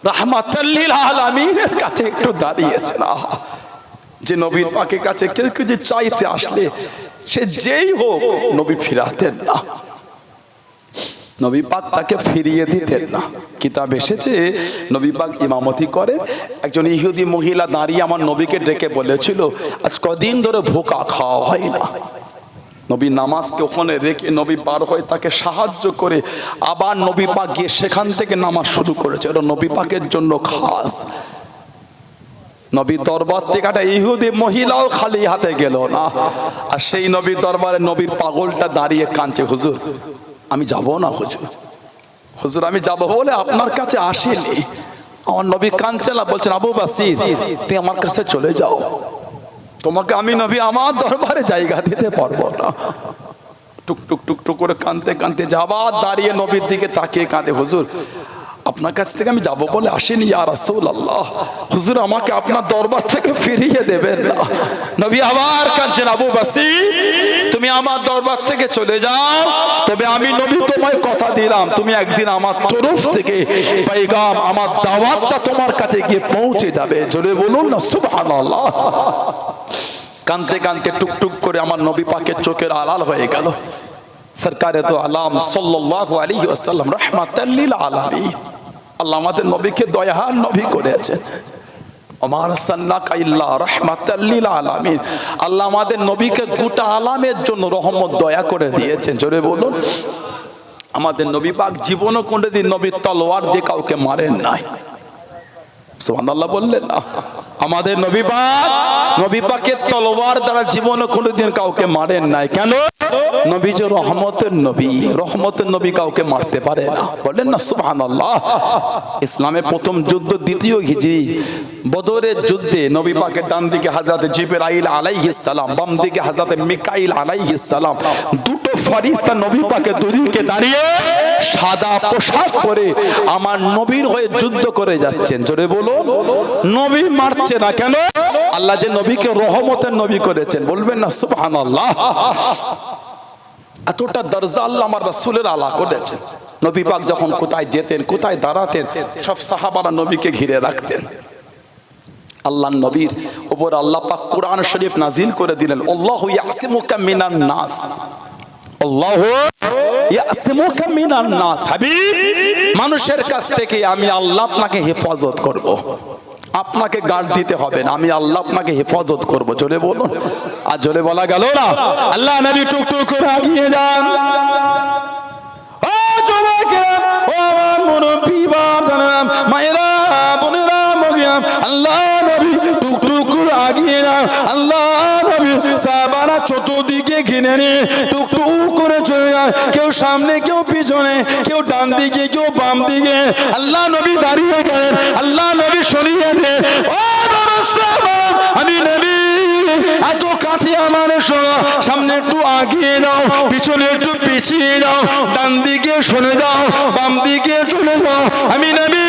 রাহমাতাল লিল আলামিনের কাছে একটু দাঁড়িয়েছেন। আহা, যে নবীর পাকের কাছে কেউ কেউ যে চাইতে আসলে সে যেই হোক নবী ফিরাতেন না, নবী পাক তাকে ফিরিয়ে দিতেন না। কিতাব এসেছে নবী পাক ইমামতি করে, একজন ইহুদি মহিলা দাঁড়িয়ে আমার নবীকে ডেকে বলেছিল, আজ কদিন ধরে ভোকা খাওয়া হয় না। নবী নামাজকে ওখানে রেখে নবী পার হয়ে তাকে সাহায্য করে আবার নবী পাক গিয়ে সেখান থেকে নামাজ শুরু করেছে। ওটা নবী পাকের জন্য খাস। নবী দরবার থেকে একটা ইহুদি মহিলাও খালি হাতে গেল না, আর সেই নবী দরবারে নবীর পাগলটা দাঁড়িয়ে কাঁদছে, হুজুর আমি যাব না, হুজুর হুজুর আমি যাব বলে আপনার কাছে আসিনি। আমার নবী কাঁদছে না, বলছেন আবু বাসির তুমি আমার কাছে চলে যাও, তোমাকে আমি নবী আমার দরবারে জায়গা দিতে পারবো না। টুক টুক টুক টুক করে কাঁদতে কাঁদতে যাবার দাঁড়িয়ে নবীর দিকে তাকিয়ে কাঁদে, হুজুর আপনার কাছ থেকে আমি যাব বলে আসিনি ইয়া রাসূলুল্লাহ, হুজুর আমাকে আপনার দরবার থেকে ফিরিয়ে দেবেন না। নবী আবার কাঁদছেন, আবু বাসির তুমি আমার দরবার থেকে চলে যাও, তবে আমি নবী তোমায় কথা দিলাম তুমি একদিন আমার তরফ থেকে পয়গাম, আমার দাওয়াতটা তোমার কাছে গিয়ে পৌঁছে যাবে। জোরে বলুন না সুবহানাল্লাহ। কাঁদতে কাঁদতে টুকটুক করে আমার নবী পাকের চোখের আড়াল হয়ে গেল। সরকারে তো আলাম সাল্লাল্লাহু আলাইহি ওয়াসাল্লাম রাহমাতাল লিল আলামিন, আল্লাহ আমাদের নবীকে দয়ার নবী করেছেন। আমার সাল্লাকা ইল্লা রাহমাতাল লিল আলামিন, আল্লাহ আমাদের নবীকে গোটা আলামের জন্য রহমত দয়া করে দিয়েছেন। জোরে বলুন। আমাদের নবী পাক জীবনও কোনোদিন নবীর তলোয়ার দিয়ে কাউকে মারেন নাই, সুবহানাল্লাহ বললেন না। আমাদের নবী পাকের তলোয়ার দ্বারা জীবনে কোনোদিন কাউকে মারেন নাই। কেন? নবী যে রহমতের নবী, রহমতের নবী কাউকে মারতে পারে না, বলেন না সুবহানাল্লাহ। ইসলামের প্রথম যুদ্ধ দ্বিতীয় হিজরি বদরের যুদ্ধে নবী পাকের ডান দিকে হযরত জিবরাইল আলাইহিস সালাম, বাম দিকে হযরত মিকাইল আলাইহিস সালাম, দুটো ফেরেশতা নবী পাকের দুদিকে দাঁড়িয়ে সাদা পোশাক পরে আমার নবীর হয়ে যুদ্ধ করে যাচ্ছেন। জোরে বলুন। নবী মারছে না, কেন? আল্লাহ যে নবীকে রহমতের নবী করেছেন, বলবেন না সুবহানাল্লাহ। এতটা দরজা আল্লাহ আমার রাসূলের আলা করেছেন। নবী পাক যখন কোথায় যেতেন, কোথায় দাঁড়াতেন, সব সাহাবারা নবীকে ঘিরে রাখতেন। আল্লাহ নবীর উপর আল্লাহ পাক কোরআন শরীফ নাজিল করে দিলেন, আল্লাহু ইয়াসিমুকা মিনান নাস, আল্লাহু ইয়াসিমুকা মিনান নাস। হাবিব, মানুষের কাছ থেকে আমি আল্লাহ আপনাকে হেফাজত করব, আপনাকে গার্ড দিতে হবে না, আমি আল্লাহ আপনাকে হেফাজত করব। জোরে বলুন। আর জোরে বলা গেল না? আল্লাহ নবী টুকটুক করে এগিয়ে যান। ও যুবকেরা, ও আমার মুরব্বি বাজান, মায়েরা, বোনেরা, মগিয়াম, আল্লাহ নবী টুকটুক করে এগিয়ে যান। আল্লাহ নবী সাহাবারা চতুর্দিকে ঘিরে নিয়ে টুকটুক করে চলে যায়, কেউ সামনে, কেউ পিছনে, কেউ ডান দিকে, কেউ বাম দিকে। আল্লাহ নবী দাঁড়িয়ে গেলেন, আল্লাহ নবী সরিয়ে দেন। ও আমি নবী, এত কাছে আমার শোনো, সামনে একটু আগিয়ে নাও, পিছনে একটু পিছিয়ে নাও, ডান দিকে সরে যাও, বাম দিকে চলে যাও। আমি নবী,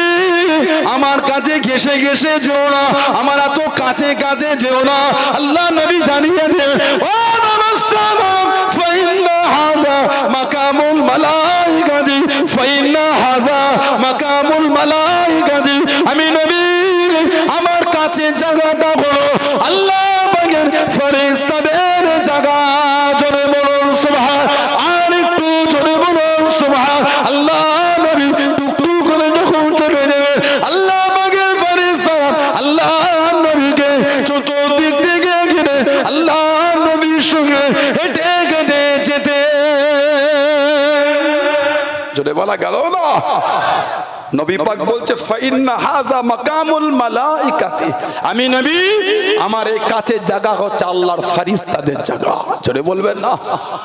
আমার কাছে ঘেসে ঘেসে যেও না, আমার এত কাছে কাছে যেও না। আল্লাহ নবী জানিয়ে দেন, ও নমস্সালাম ফাইন্না হাযা মাকামুল মালাইকাতি, ফাইন্না হাযা মাকামুল মালাইকাতি। আমি নবী, আমার কাছে জায়গাটা হলো আল্লাহ পাকের ফেরেশতাদের জায়গা। জোরে বলুন সুবহান, আর একটু জোরে বলুন সুবহান। আল্লাহ নবী টুকটুক করে যখন চলে যাবে, আল্লাহ পাকের ফেরেশতারা আল্লাহ নবীকে চতুর্দিক থেকে ঘিরে আল্লাহ নবীর সঙ্গে হেঁটে হেঁটে যেতে। জোরে বলা গেল না? নবী পাক বলছে ফাইন্না হাযা মাকামুল মালাইকাতি, আমি নবী, আমার এই কাছের জায়গা হচ্ছে আল্লাহর ফেরেশতাদের জায়গা। জোরে বলবেন না?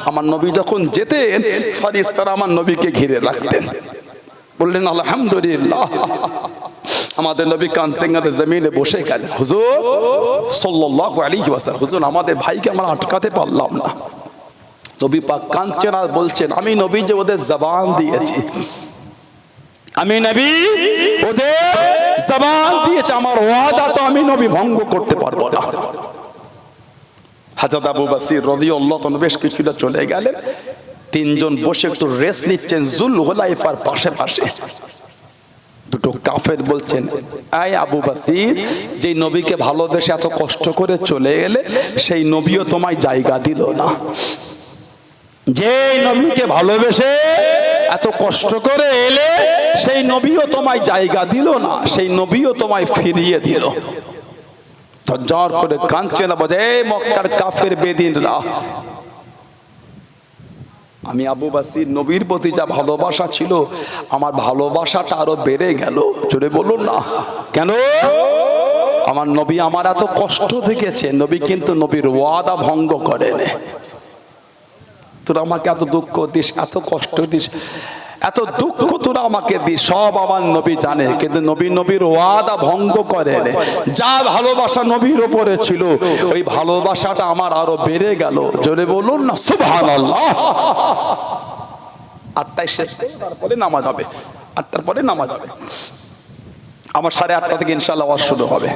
আমার নবী যখন যেতেন, ফেরেশতারা আমার নবীকে ঘিরে রাখতেন। বললেন আলহামদুলিল্লাহ। আমাদের নবী কাঁদতে কাঁদতে জমিনে বসে গেলেন। হুজুর সাল্লাল্লাহু আলাইহি ওয়াসাল্লাম, হুজুর আমাদের ভাইকে আমরা আটকাতে পারলাম না। নবী পাক কাঁদছেন আর বলছেন, আমি নবী যে ওদের জবান দিয়েছি, আমি নবী ওদের জবান দিয়েছি, আমার ওয়াদা তো আমি নবী ভঙ্গ করতে পারবো না। হযরত আবু বসির রাদিয়াল্লাহু আনহু বেশ কিছুটা চলে গেলেন, তিনজন বসে একটু রেস্ট নিচ্ছেন জুল হুলাইফার পাশে পাশে। দুটো কাফের বলছেন, আয় আবু বসির, যে নবীকে ভালোবেসে এত কষ্ট করে চলে এলে, সেই নবীও তোমায় জায়গা দিল না। যে নবীকে ভালোবেসে এত কষ্ট করে এলে, সেই নবীও তোমায় জায়গা দিল না, সেই নবীও তোমায় ফিরিয়ে দিল। ঝরঝর করে কাঁদছে না, বলে মক্কার কাফের বেদিনরা, আমি আবু বসির নবীর প্রতি যা ভালোবাসা ছিল, আমার ভালোবাসাটা আরো বেড়ে গেল। জোরে বলুন না কেন? আমার নবী আমার এত কষ্ট দেখেছে, নবী কিন্তু নবীর ওয়াদা ভঙ্গ করেন। তোরা আমাকে এত দুঃখ দিস, এত কষ্ট দিস, এত দুঃখ তোরা আমাকে দিস, সব আমার নবী জানে, কিন্তু নবী নবীর ওয়াদা ভঙ্গ করেন। যা ভালোবাসা নবীর উপরে ছিল, ওই ভালোবাসাটা আমার আরো বেড়ে গেল। জোরে বলুন না সুবহানাল্লাহ। 8টায় শেষ, তারপরে নামাজ হবে, 8টার পরে নামাজ হবে। আমার 8:30 থেকে ইনশাআল্লাহ ওয়াজ শুরু হবে।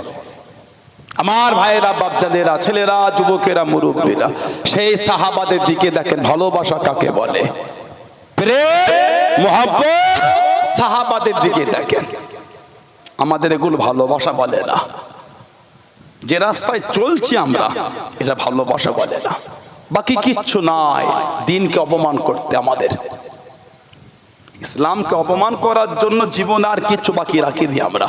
আমার ভাইয়েরা, বাপজানেরা, ছেলেরা, যুবকেরা, মুরব্বীরা, সেই সাহাবাদের দিকে দেখেন, ভালোবাসা কাকে বলে, প্রেম, মুহাব্বত, সাহাবাদের দিকে দেখেন। আমাদের এগুলো ভালোবাসা বলে না। যে রাস্তায় চলছি আমরা, এটা ভালোবাসা বলে না। বাকি কিচ্ছু নাই দিনকে অপমান করতে। আমাদের ইসলামকে অপমান করার জন্য জীবন আর কিচ্ছু বাকি রাখিনি আমরা।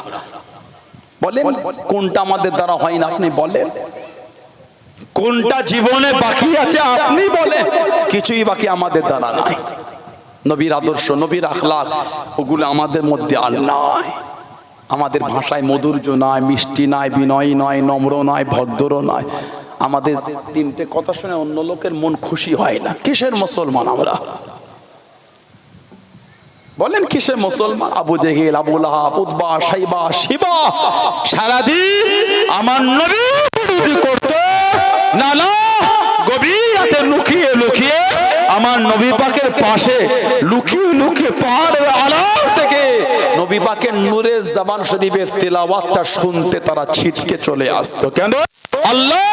বলেন কোনটা আমাদের দ্বারা হয় না, আপনি বলেন কোনটা জীবনে বাকি আছে, আপনি বলেন। কিছুই বাকি আমাদের দ্বারা নাই। নবীর আদর্শ, নবীর আখলাক, ওগুলো আমাদের মধ্যে আর নাই। আমাদের ভাষায় মধুর্য নয়, মিষ্টি নয়, বিনয়ী নয়, নম্র নয়, ভদ্র নয়। আমাদের তিনটে কথা শুনে অন্য লোকের মন খুশি হয় না। কিসের মুসলমান আমরা? বলেন কিসের মুসলমান? আবু জেহেল, আবু লাহাব, উতবা, শাইবা, শিবা সারাদিন আমার নবী বিরোধী করতো না, না গভীর রাতে লুকিয়ে লুকিয়ে আমার নবী পাকের পাশে লুকিয়ে লুকিয়ে পাহাড়ের আড়াল থেকে নবী পাকের নূরে জবান শরীফের তেলাওয়াতটা শুনতে তারা ছিটকে চলে আসতো। কেন? আল্লাহ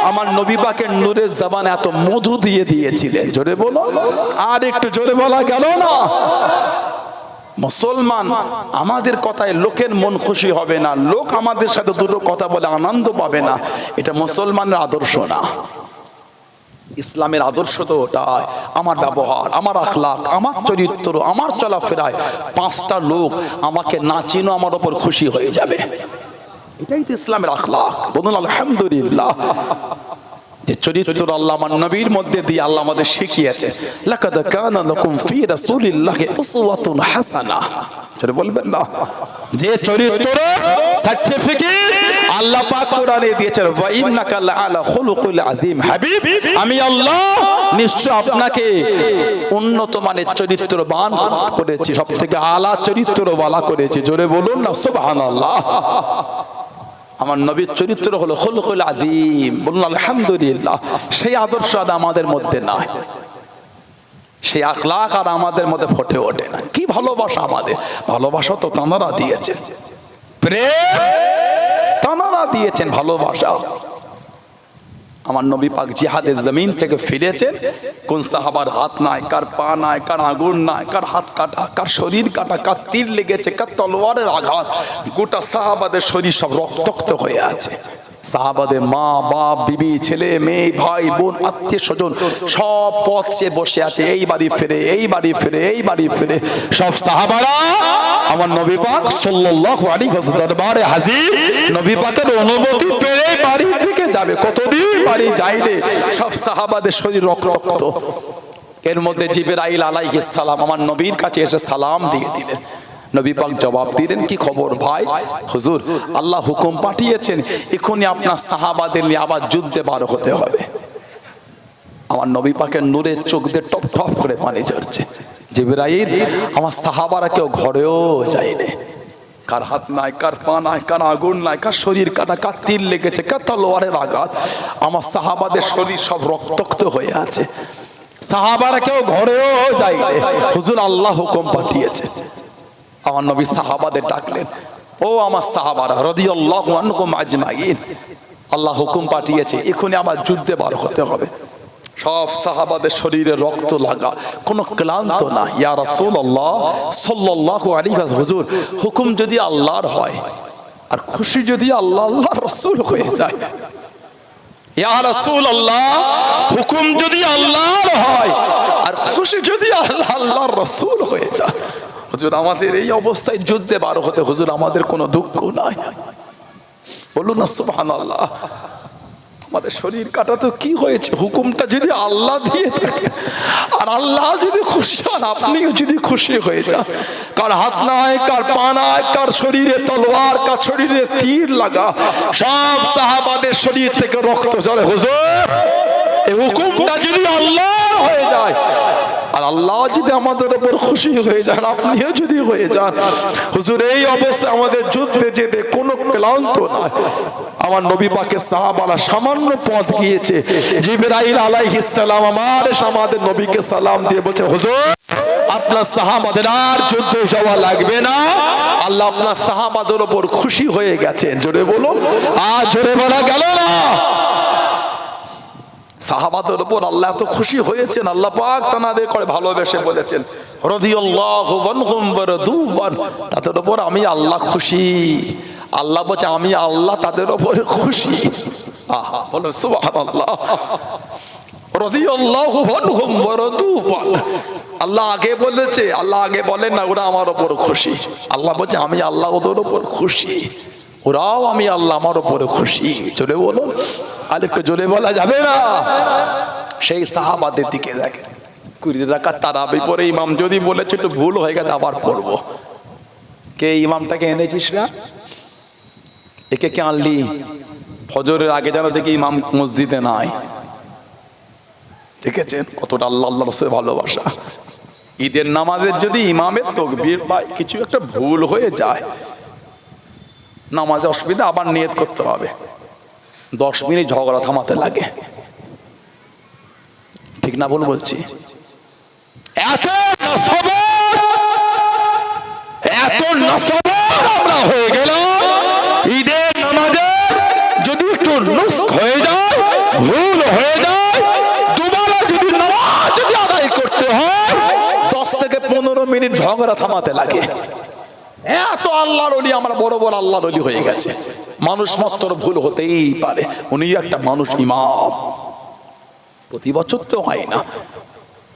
আমার নবী পাকের নূরে জবান এত মধু দিয়ে দিয়েছিলেন। জোরে বলো, আর একটু জোরে বলা গেল না? মুসলমান আমাদের কথায় লোকের মন খুশি হবে না, লোক আমাদের সাথে দুটো কথা বলে আনন্দ পাবে না। এটা মুসলমানের আদর্শ না। ইসলামের আদর্শ তো ওটাই, আমার ব্যবহার, আমার আখলাক, আমার চরিত্র, আমার চলাফেরায় 5টা লোক আমাকে না চিনো আমার উপর খুশি হয়ে যাবে। এটাই তো ইসলামের আখলাক। বলুন আলহামদুলিল্লাহ। যে চরিত্র আল্লাহ আমার নবীর মধ্যে দিয়ে আল্লাহ আমাদের শিখিয়েছে, লাকাদ কানা লাকুম ফি রাসূলিল্লাহি উসওয়াতুন হাসানাহ। সেটা বলবেন না? যে চরিত্র সার্টিফিকেট আল্লাহ পাক কোরআনে দিয়েছেন, ওয়া ইন্নাকা লাআলা খুলুকুল আযীম। হাবিব, আমি আল্লাহ নিশ্চয় আপনাকে উন্নত মানের চরিত্রবান করেছি, সবথেকে আলা চরিত্রওয়ালা করেছি। জোরে বলুন না সুবহানাল্লাহ। আমার নবীর চরিত্র হলো খুলুকুল আযীম। বলুন আলহামদুলিল্লাহ। সেই আদর্শ আমাদের মধ্যে নাই, সেই আখলাক আর আমাদের মধ্যে ফুটে ওঠে না। কি ভালোবাসা আমাদের! ভালোবাসা তো তাঁরা দিয়েছেন, প্রেম তাঁরা দিয়েছেন, ভালোবাসা। আমার নবী পাক জিহাদের জমিন থেকে ফিরেছেন, কোন সাহাবার হাত নাই, কার পা নাই, কার আগুন নাই, কার হাত কাটা, কার শরীর কাটা, কার তীর লেগেছে, কার তলোয়ারের আঘাত। গোটা সাহাবাদের শরীর সব রক্তাক্ত হয়ে আছে। সাহাবাদের মা, বাপ, বিবি, ছেলে, মেয়ে, ভাই, বোন, আত্মীয় স্বজন সব পথ চেয়ে বসে আছে। এই বাড়ি ফিরে, এই বাড়ি ফিরে, এই বাড়ি ফিরে। সব সাহাবারা আমার নবী পাক সাল্লাল্লাহু আলাইহি ওয়াসাল্লাম দরবারে হাজির। নবী পাকের অনুমতি পেয়ে বাড়ি থেকে যাবে। কতদিন বাড়ি যাইলে সব সাহাবাদের শরীর রক্তাক্ত। এর মধ্যে জিবরাইল আলাইহিস সালাম আমার নবীর কাছে এসে সালাম দিয়ে দিলেন। নবী পাক জবাব দিলেন, কি খবর ভাই? হুজুর, আল্লাহ হুকুম পাঠিয়েছেন, এখনই আপনার সাহাবাদের নিয়ে আবার যুদ্ধে বার হতে হবে। আমার নবী পাকের নূরের চোখ দিয়ে টপ টপ করে পানি ঝরছে। জিবরাইল, আমার সাহাবারা কেউ ঘরেও যায়নি। কার হাত নাই, কার পা নাই, কার আগুন নাই, কার শরীর কাটা, কার তীর লেগেছে, কার তলোয়ারের আঘাত। আমার সাহাবাদের শরীর সব রক্তাক্ত হয়ে আছে। সাহাবারা কেউ ঘরেও যায়নি। হুজুর, আল্লাহ হুকুম পাঠিয়েছে। আমার নবী সাহাবাদের ডাকলেন, ও আমার সাহাবারা রাদিয়াল্লাহু আনহুম আজমাইন, আল্লাহ হুকুম পাঠিয়েছে এখনই আবার যুদ্ধে বার হতে হবে। সব সাহাবাদের শরীরে রক্ত লাগা, কোনো ক্লান্ত না। ইয়া রাসূলুল্লাহ সাল্লাল্লাহু আলাইহি ওয়াসাল্লাম, হুজুর হুকুম যদি আল্লাহর হয় আর খুশি যদি আল্লাহর রাসূল হয়ে যায়, ইয়া রাসূলুল্লাহ হুকুম যদি আল্লাহর হয় আর খুশি যদি আল্লাহর রাসূল হয়ে যায়, হুজুর আমাদের এই অবস্থায় যুদ্ধে বার হতে হুজুর আমাদের কোনো দুঃখ নাই। বলুন না সুবহানাল্লাহ। আমাদের শরীর কাটা তো কি হয়েছে, হুকুমটা যদি আল্লাহ দিয়ে থাকে আর আল্লাহ যদি খুশি হন, আপনিও যদি খুশি হয়ে যান, কার হাত নাই, কার পা নাই, কার শরীরে তলোয়ার, কার শরীরে তীর লাগা, সব সাহাবাদের শরীর থেকে রক্ত ঝরে। হুজুর এই হুকুমটা যদি আল্লাহ হয়ে যায় আর আল্লাহ যদি আমাদের উপর খুশি হয়ে যান, আপনিও যদি হয়ে যান, হুজুর এই অবস্থায় আমাদের যুদ্ধে যেতে কোনো ক্লান্ত নয়। আমার নবী পাকের সাহাবারা সামান্য পথ গিয়েছে, জিবরাইল আলাইহিস সালাম আমাদের নবীকে সালাম দিয়ে বলছে, হুজুর আপনার সাহাবাদের আর যুদ্ধে যাওয়া লাগবে না, আল্লাহ আপনার সাহাবাদের উপর খুশি হয়ে গেছেন। জোরে বলুন, আর জোরে বলা গেল না। সাহাবাদের উপর আল্লাহ এত খুশি হয়েছেন, আল্লাহ পাক তাদের করে ভালোবেসে বলেছেন রাদিয়াল্লাহু আনহুম ওয়া রাদু আন, তাদের উপর আমি আল্লাহ খুশি। আল্লাহ বলছে আমি আল্লাহ তাদের উপর খুশি। আহা বলুন সুবহানাল্লাহ। রাদিয়াল্লাহু আনহুম ওয়া রাদু আন, আল্লাহ আগে বলেছে, আল্লাহ আগে বলেন না ওরা আমার উপর খুশি, আল্লাহ বলছে আমি আল্লাহ ওদের উপর খুশি, ওরাও আমি আল্লাহ আমার উপরে খুশি। জোরে বলুন, আর একটু জোরে বলা যাবে না? সেই সাহাবাদের দিকে দেখেন, 20 রাকাত তারাবি পরে ইমাম যদি বলেছে একটু ভুল হয়ে গেছে আবার পড়বো, কে ইমামটাকে এনেছিস না, একে কে আনলি? ফজরের আগে যেন দেখি ইমাম মসজিদে নাই। দেখেছেন কতটা আল্লাহ আল্লাহ রাসূলের ভালোবাসা। ঈদের নামাজের যদি ইমামের তাকবীর বা কিছু একটা ভুল হয়ে যায়, নামাজে অসুবিধা, আবার নিয়ত করতে হবে, 10 মিনিট ঝগড়া থামাতে লাগে। ঠিক না ভুল বলছি? এত নাসবর আমরা হয়ে গেলাম, ঈদের নামাজে যদি একটু নুস্খ হয়ে যায়, ভুল হয়ে যায়, দুবারা যদি নামাজ যদি আদায় করতে হয় 10 থেকে 15 মিনিট ঝগড়া থামাতে লাগে। এত আল্লাহর ওলি, আমরা বড় বড় আল্লাহর ওলি হয়ে গেছে। মানুষ মাত্র ভুল হতেই পারে, উনি একটা মানুষ, ইমাম। প্রতি বছর তো হয় না,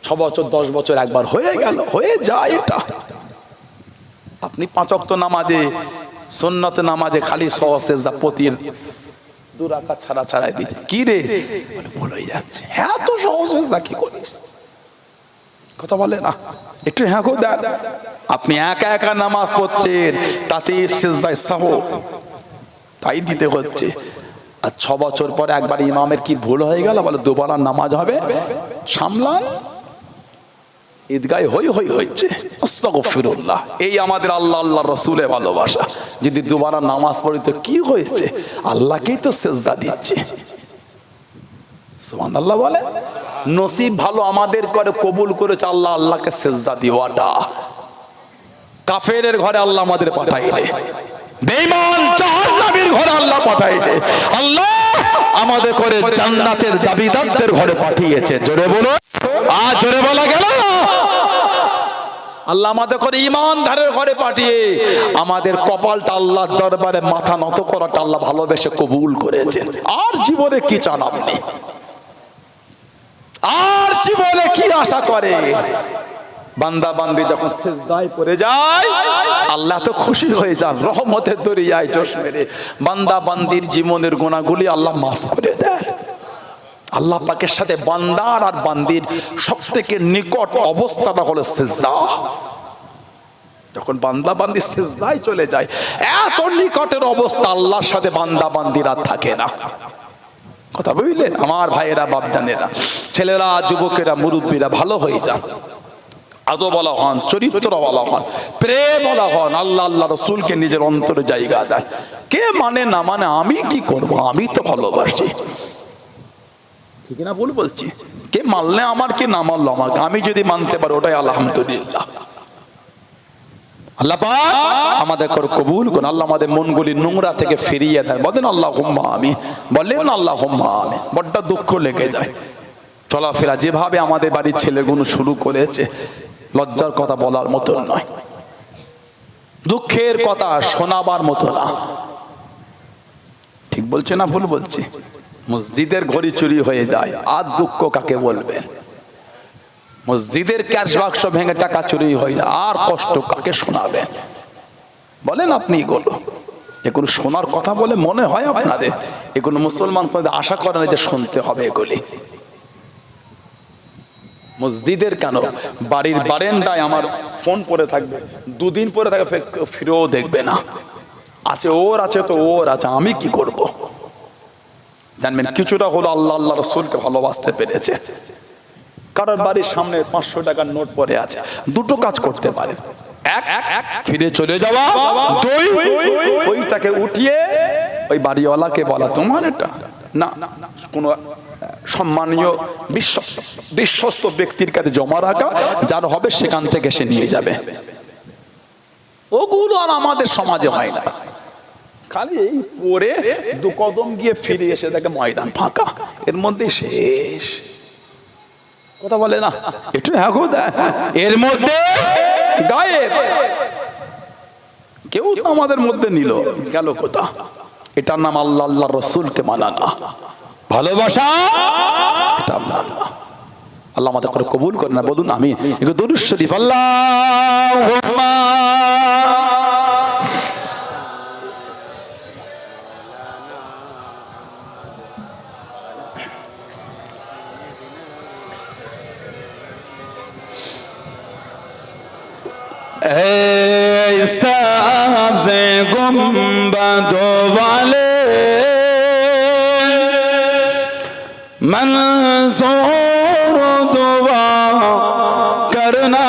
6 বছর 10 বছর একবার হয়ে গেল, হয়ে যায় এটা। আপনি 5 ওয়াক্ত নামাজে, সুন্নত নামাজে খালি সেজদা প্রতির 2 রাকাত ছাড়া ছাড়াই দিতে, কি রে বলে যাচ্ছে, হ্যাঁ তো সহজ সেজদা কি করিস, কথা বলে না একটু, হ্যাঁ গো দেন। আপনি একা একা নামাজ পড়ছেন, তাতে সিজদায় সাহু তাই দিতে হচ্ছে। আর 6 বছর পরে একবার ইমামের কি ভুল হয়ে গেল, বলে দুবারা নামাজ হবে, সামলান। ঈদগায় হই হই হচ্ছে, আস্তাগফিরুল্লাহ। এই আমাদের আল্লাহ আল্লাহ রাসূলের ভালোবাসা। যদি দুবারা নামাজ পড়ি তো কি হয়েছে, আল্লাহকেই তো সিজদা দিচ্ছে। সুবহানাল্লাহ বলে, নসিব ভালো আমাদের করে কবুল করেছে আল্লাহ, আল্লাহকে সিজদা দেওয়াটা। কাফেরের ঘরে আল্লাহ আমাদের পাঠাইলে, বেঈমান জাহান্নামীর ঘরে আল্লাহ পাঠাইলে, আল্লাহ আমাদের করে জান্নাতের দাবিদারদের ঘরে পাঠিয়েছে। জোরে বলো, আর জোরে বলা গেল না? আল্লাহ আমাদের করে ঈমানদারের ঘরে পাঠিয়ে আমাদের কপালটা আল্লাহর দরবারে মাথা নত করাটা আল্লাহ ভালোবেসে কবুল করেছেন। আর জীবনে কি চান আপনি? আর জীবনে কি আশা করে? বান্দা বান্দি যখন সিজদায় পড়ে যায় আল্লাহ তো খুশি হয়ে যান, রহমতের দরিয়ায় জোশ মেরে বান্দা বান্দির জীবনের গুনাহগুলি আল্লাহ মাফ করে দেন। আল্লাহ পাকের সাথে বান্দার আর বান্দির সবথেকে নিকট অবস্থাটা হলো সিজদা। যখন বান্দা বান্দি সিজদায় চলে যায়, এত নিকটের অবস্থা আল্লাহর সাথে বান্দা বান্দির আর থাকে না। কথা বুঝলেন আমার ভাইয়েরা, বাপজানেরা, ছেলেরা, যুবকেরা, মুরব্বীরা, ভালো হয়ে যান, আদবওয়ালা হন, চরিত্রওয়ালা হন, প্রেমওয়ালা হন, আল্লাহ আল্লাহ রাসূলকে নিজের অন্তরে জায়গা দেন। কে মানে না মানে আমি কি করব, আমি তো ভালোবাসি, ঠিক না ভুল বলছি? কে মানলে আমার, কে না মানলো আমাকে, আমি যদি মানতে পারি ওটাই আলহামদুলিল্লাহ। আল্লাহ পাক আমাদের কবুল করুন। আল্লাহ আমাদের মনগুলি নোংরা থেকে ফিরিয়ে দেন। বলেন আল্লাহুম্মা আমিন, বলেন আল্লাহুম্মা আমিন। বড্ড দুঃখ লেগে যায়। চলাফেরা যেভাবে আমাদের বাড়ির ছেলেগুলো শুরু করেছে, লজ্জার কথা বলার মতো নয়, দুঃখের কথা শোনাবার মতো না। ঠিক বলছে না ভুল বলছে? মসজিদের ঘড়ি চুরি হয়ে যায়, আর দুঃখ কাকে বলবেন? মসজিদের ক্যাশ বাক্স ভেঙে টাকা চুরি হয়ে যায়, আর কষ্ট কাকে শোনাবেন? বলেন আপনি। এগুলো শোনার কথা বলে মনে হয় আপনাদের? এগুলো মুসলমান আশা করেন যে শুনতে হবে এগুলি। মসজিদের কেন, বাড়ির বারান্দায় আমার ফোন পড়ে থাকবে, দুদিন পরে থাকে, ফিরেও দেখবে না। আছে ওর আছে তো ওর আছে, আমি কি করব? জানবেন কিছুটা হলো আল্লাহ আল্লাহ রসুলকে ভালোবাসতে পেরেছে। কারোর বাড়ির সামনে 500 টাকার নোট পড়ে আছে, দুটো কাজ করতে পারে। এক, ফিরে চলে যাওয়া। দুই, ওইটাকে উঠিয়ে ওই বাড়িওয়ালাকে বলা তোমার এটা না, কোনো সম্মানীয় বিশ্বস্ত ব্যক্তির কাছে জমা রাখা, যার হবে সেখান থেকে সে নিয়ে যাবে। ওগুলো আর আমাদের সমাজে হয় না। খালি এই পরে দু কদম গিয়ে ফিরে এসে দেখে ময়দান ফাঁকা, এর মধ্যে শেষ। কথা বলে না একটু? এর মধ্যে গায়েব। কেউ তো আমাদের মধ্যে নিল, গেল কোথা? এটার নাম আল্লাহ আল্লাহ রসুলকে মানা না, ভালোবাসা। আল্লাহ আমাদের করে কবুল করে না, বলুন আমিন। দুরূদ শরীফ আল্লাহুম্মা सबसे गुंबदों वाले मंसूर दुआ करना,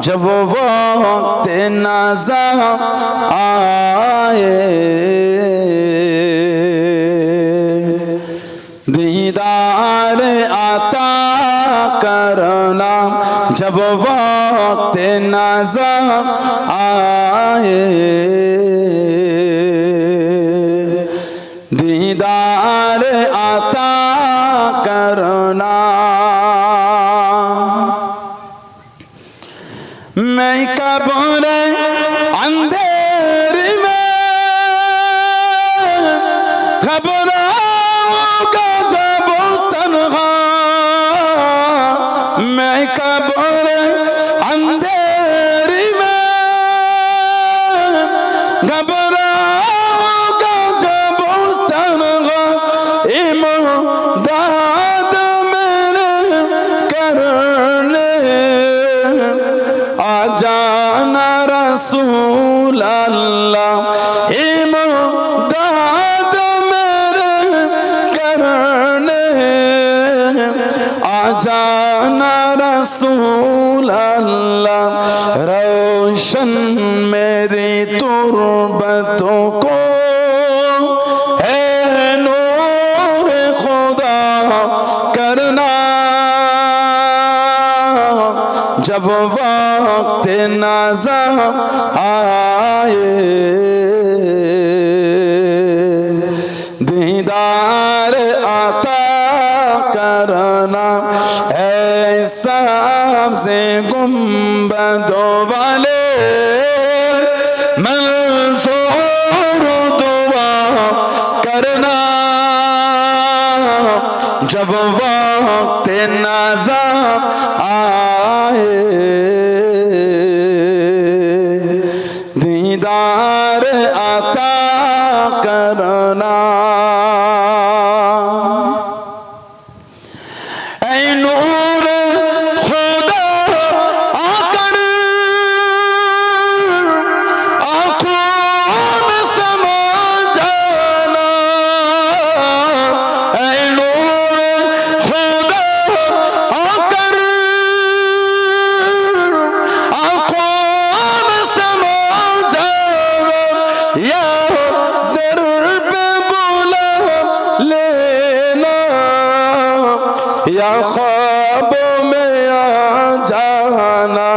जब वक्त नज़र आए दीदार आता करना, जब वक्त नज़र आए दीदार आता करना। मैं कब्र अंधेरी में घबराऊंगा जब तन्हा, मैं कब्र अंधेरी में घबराऊंगा जब तन्हा, इमदाद मेरे करने आ जाना रसूल अल्लाह, इमदाद मेरे करने आ जाना रसूल अल्लाह, रोशन मेरी तुरबतों को है नूर खुदा करना, जब वक्त नज़र आए दीदार आता करना। ऐसा से गुंबदों वाले मंसूर दुआ करना, जब वक्त नज़र आए दीदार आता करना। ऐ नूर खुदा आकर आँखों में समा जाना, ऐ नूर खुदा आकर आँखों में समा जाना, या दर पे बुला लेना, या ख्वाबों में आ जाना,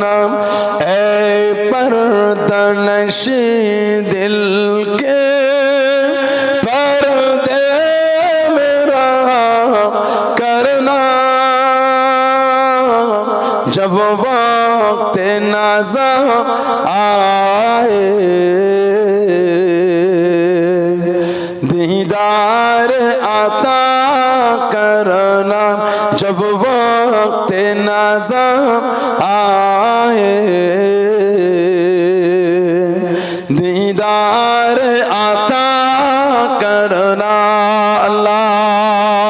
नाम ऐ पर्दनशी दिल के पर्दे मेरा करना जब वक्त नज़ा आए दीदार आता करना जब वक्त नज़ा आए दीदार आता करना अल्लाहुम्मा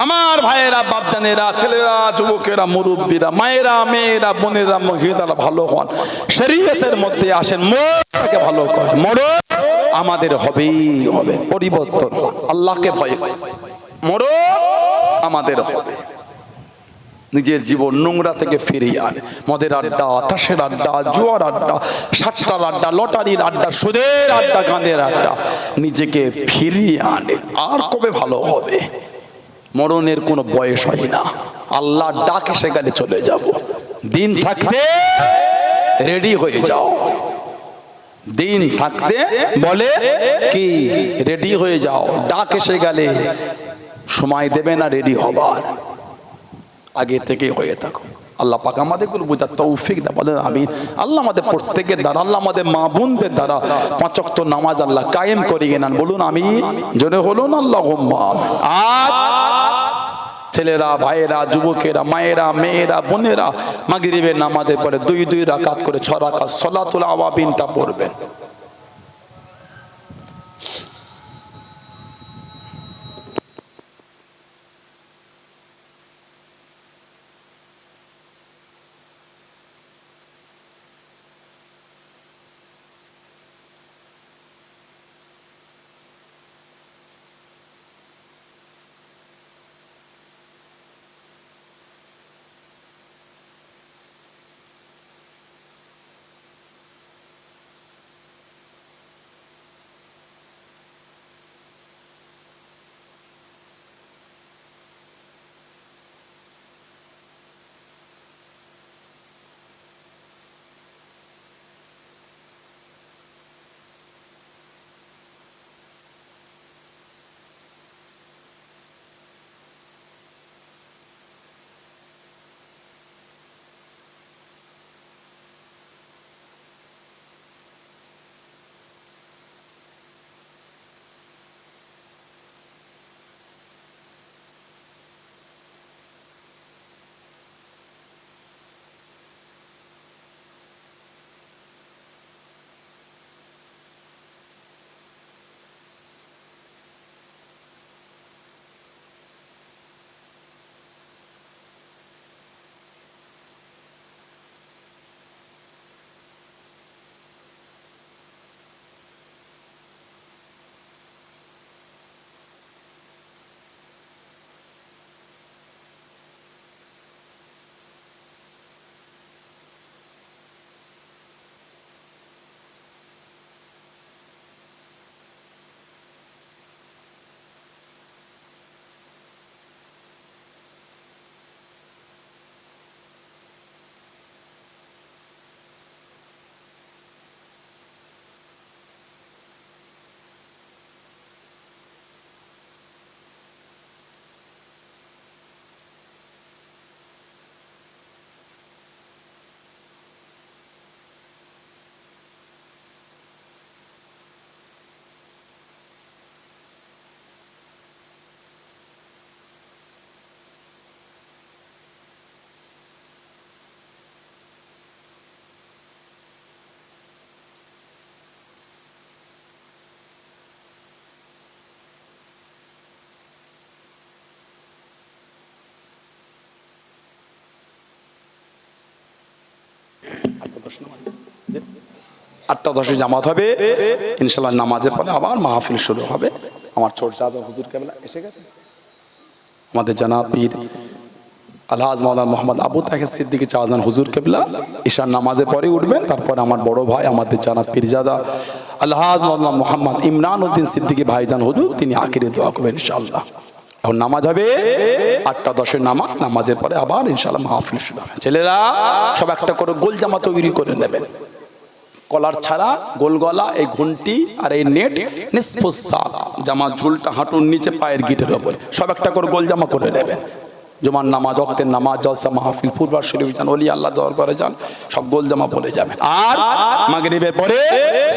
আমার ভাইয়েরা বাপজানেরা ছেলেরা যুবকেরা মুরব্বীরা মায়েরা মেয়েরা বোনেরা মহিলারা ভালো হন শরীয়তের মধ্যে আসেন মোরকে ভালো করে মোর আমাদের হবেই হবে পরিবর্তন আল্লাহকে ভয় করে মোর আমাদের হবে নিজের জীবন নোংরা থেকে ফিরিয়ে আনে মদের আড্ডা তাসের আড্ডা জুয়ার আড্ডা সাতটার আড্ডা লটারির আড্ডা সুদের আড্ডা গানের আড্ডা নিজেকে ফিরিয়ে আনে আর কবে ভালো হবে মরণের কোনো বয়স হয় না আল্লাহ ডাক এসে গেলে চলে যাব দিন থাকতে রেডি হয়ে যাও দিন থাকতে বলে কি রেডি হয়ে যাও ডাক এসে গেলে সময় দেবে না রেডি হবার আগে থেকে হয়ে থাকো আল্লাহ পাক আমাদেরগুলো বোঝার তৌফিক দেয় বলেন আমিন আল্লাহ আমাদের প্রত্যেকের দ্বারা আল্লাহ আমাদের মা বোনদের দ্বারা 5 ওয়াক্ত নামাজ আল্লাহ কায়েম করিয়ে নেন বলুন আমি জোরে বলুন আল্লাহুম্মা আর ছেলেরা ভাইয়েরা যুবকেরা মায়েরা মেয়েরা বোনেরা মাগরিবের নামাজের পরে 2 রাকাত করে 6 রাকাত সালাতুল আওয়াবিনটা পড়বেন আটটা 10 জামাত হবে ইনশাআল্লাহ নামাজের পরে আবার মাহফিল শুরু হবে আমার ছোট চাচা হুজুর কেবলা এসে গেছে আমাদের জানাব পীর আলহাজ মাওলানা মোহাম্মদ আবু তাহের সিদ্দিকী চাওয়াজান হুজুর কেবলা ঈশার নামাজে পরে উঠবেন। তারপর আমার বড় ভাই আমাদের জানাব পীরজাদা আলহাজ মাওলানা মোহাম্মদ ইমরান উদ্দিন সিদ্দিকী ভাইজান হুজুর তিনি আখিরে দোয়া করবেন ইনশাআল্লাহ। এখন নামাজ হবে 8টা-10 নামাজ, নামাজের পরে আবার ইনশাআল্লাহ মাহফিল শুরু হবে। ছেলেরা সব একটা করে গোল জামা তৈরি করে নেবেন, কলার ছাড়া গোল গলা, এই ঘন্টি আর এই নেট নিসফুস সাক, জামা ঝুলটা হাঁটুর নিচে পায়ের গিটের ওপরে, সব একটা করে গোল জামা করে নেবেন। জুমার নামাজ, ওয়াক্তের নামাজ, জলসা মাহফিল, ফুরবার শরীফ যান, ওলি আল্লাহ দরবারে যান, সব গোল জামা পরে যাবেন। আর মাগরিবের পরে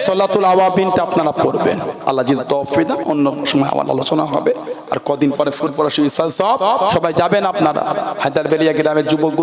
সালাতুল আওয়াবিনটা আপনারা পড়বেন। আল্লাহ যদি তৌফিক দেন অন্য সময় আবার আলোচনা হবে। আর কদিন পরে ফুরবার শরীফ সব সবাই যাবেন আপনারা। হায়দারবেলিয়া গ্রামের যুবক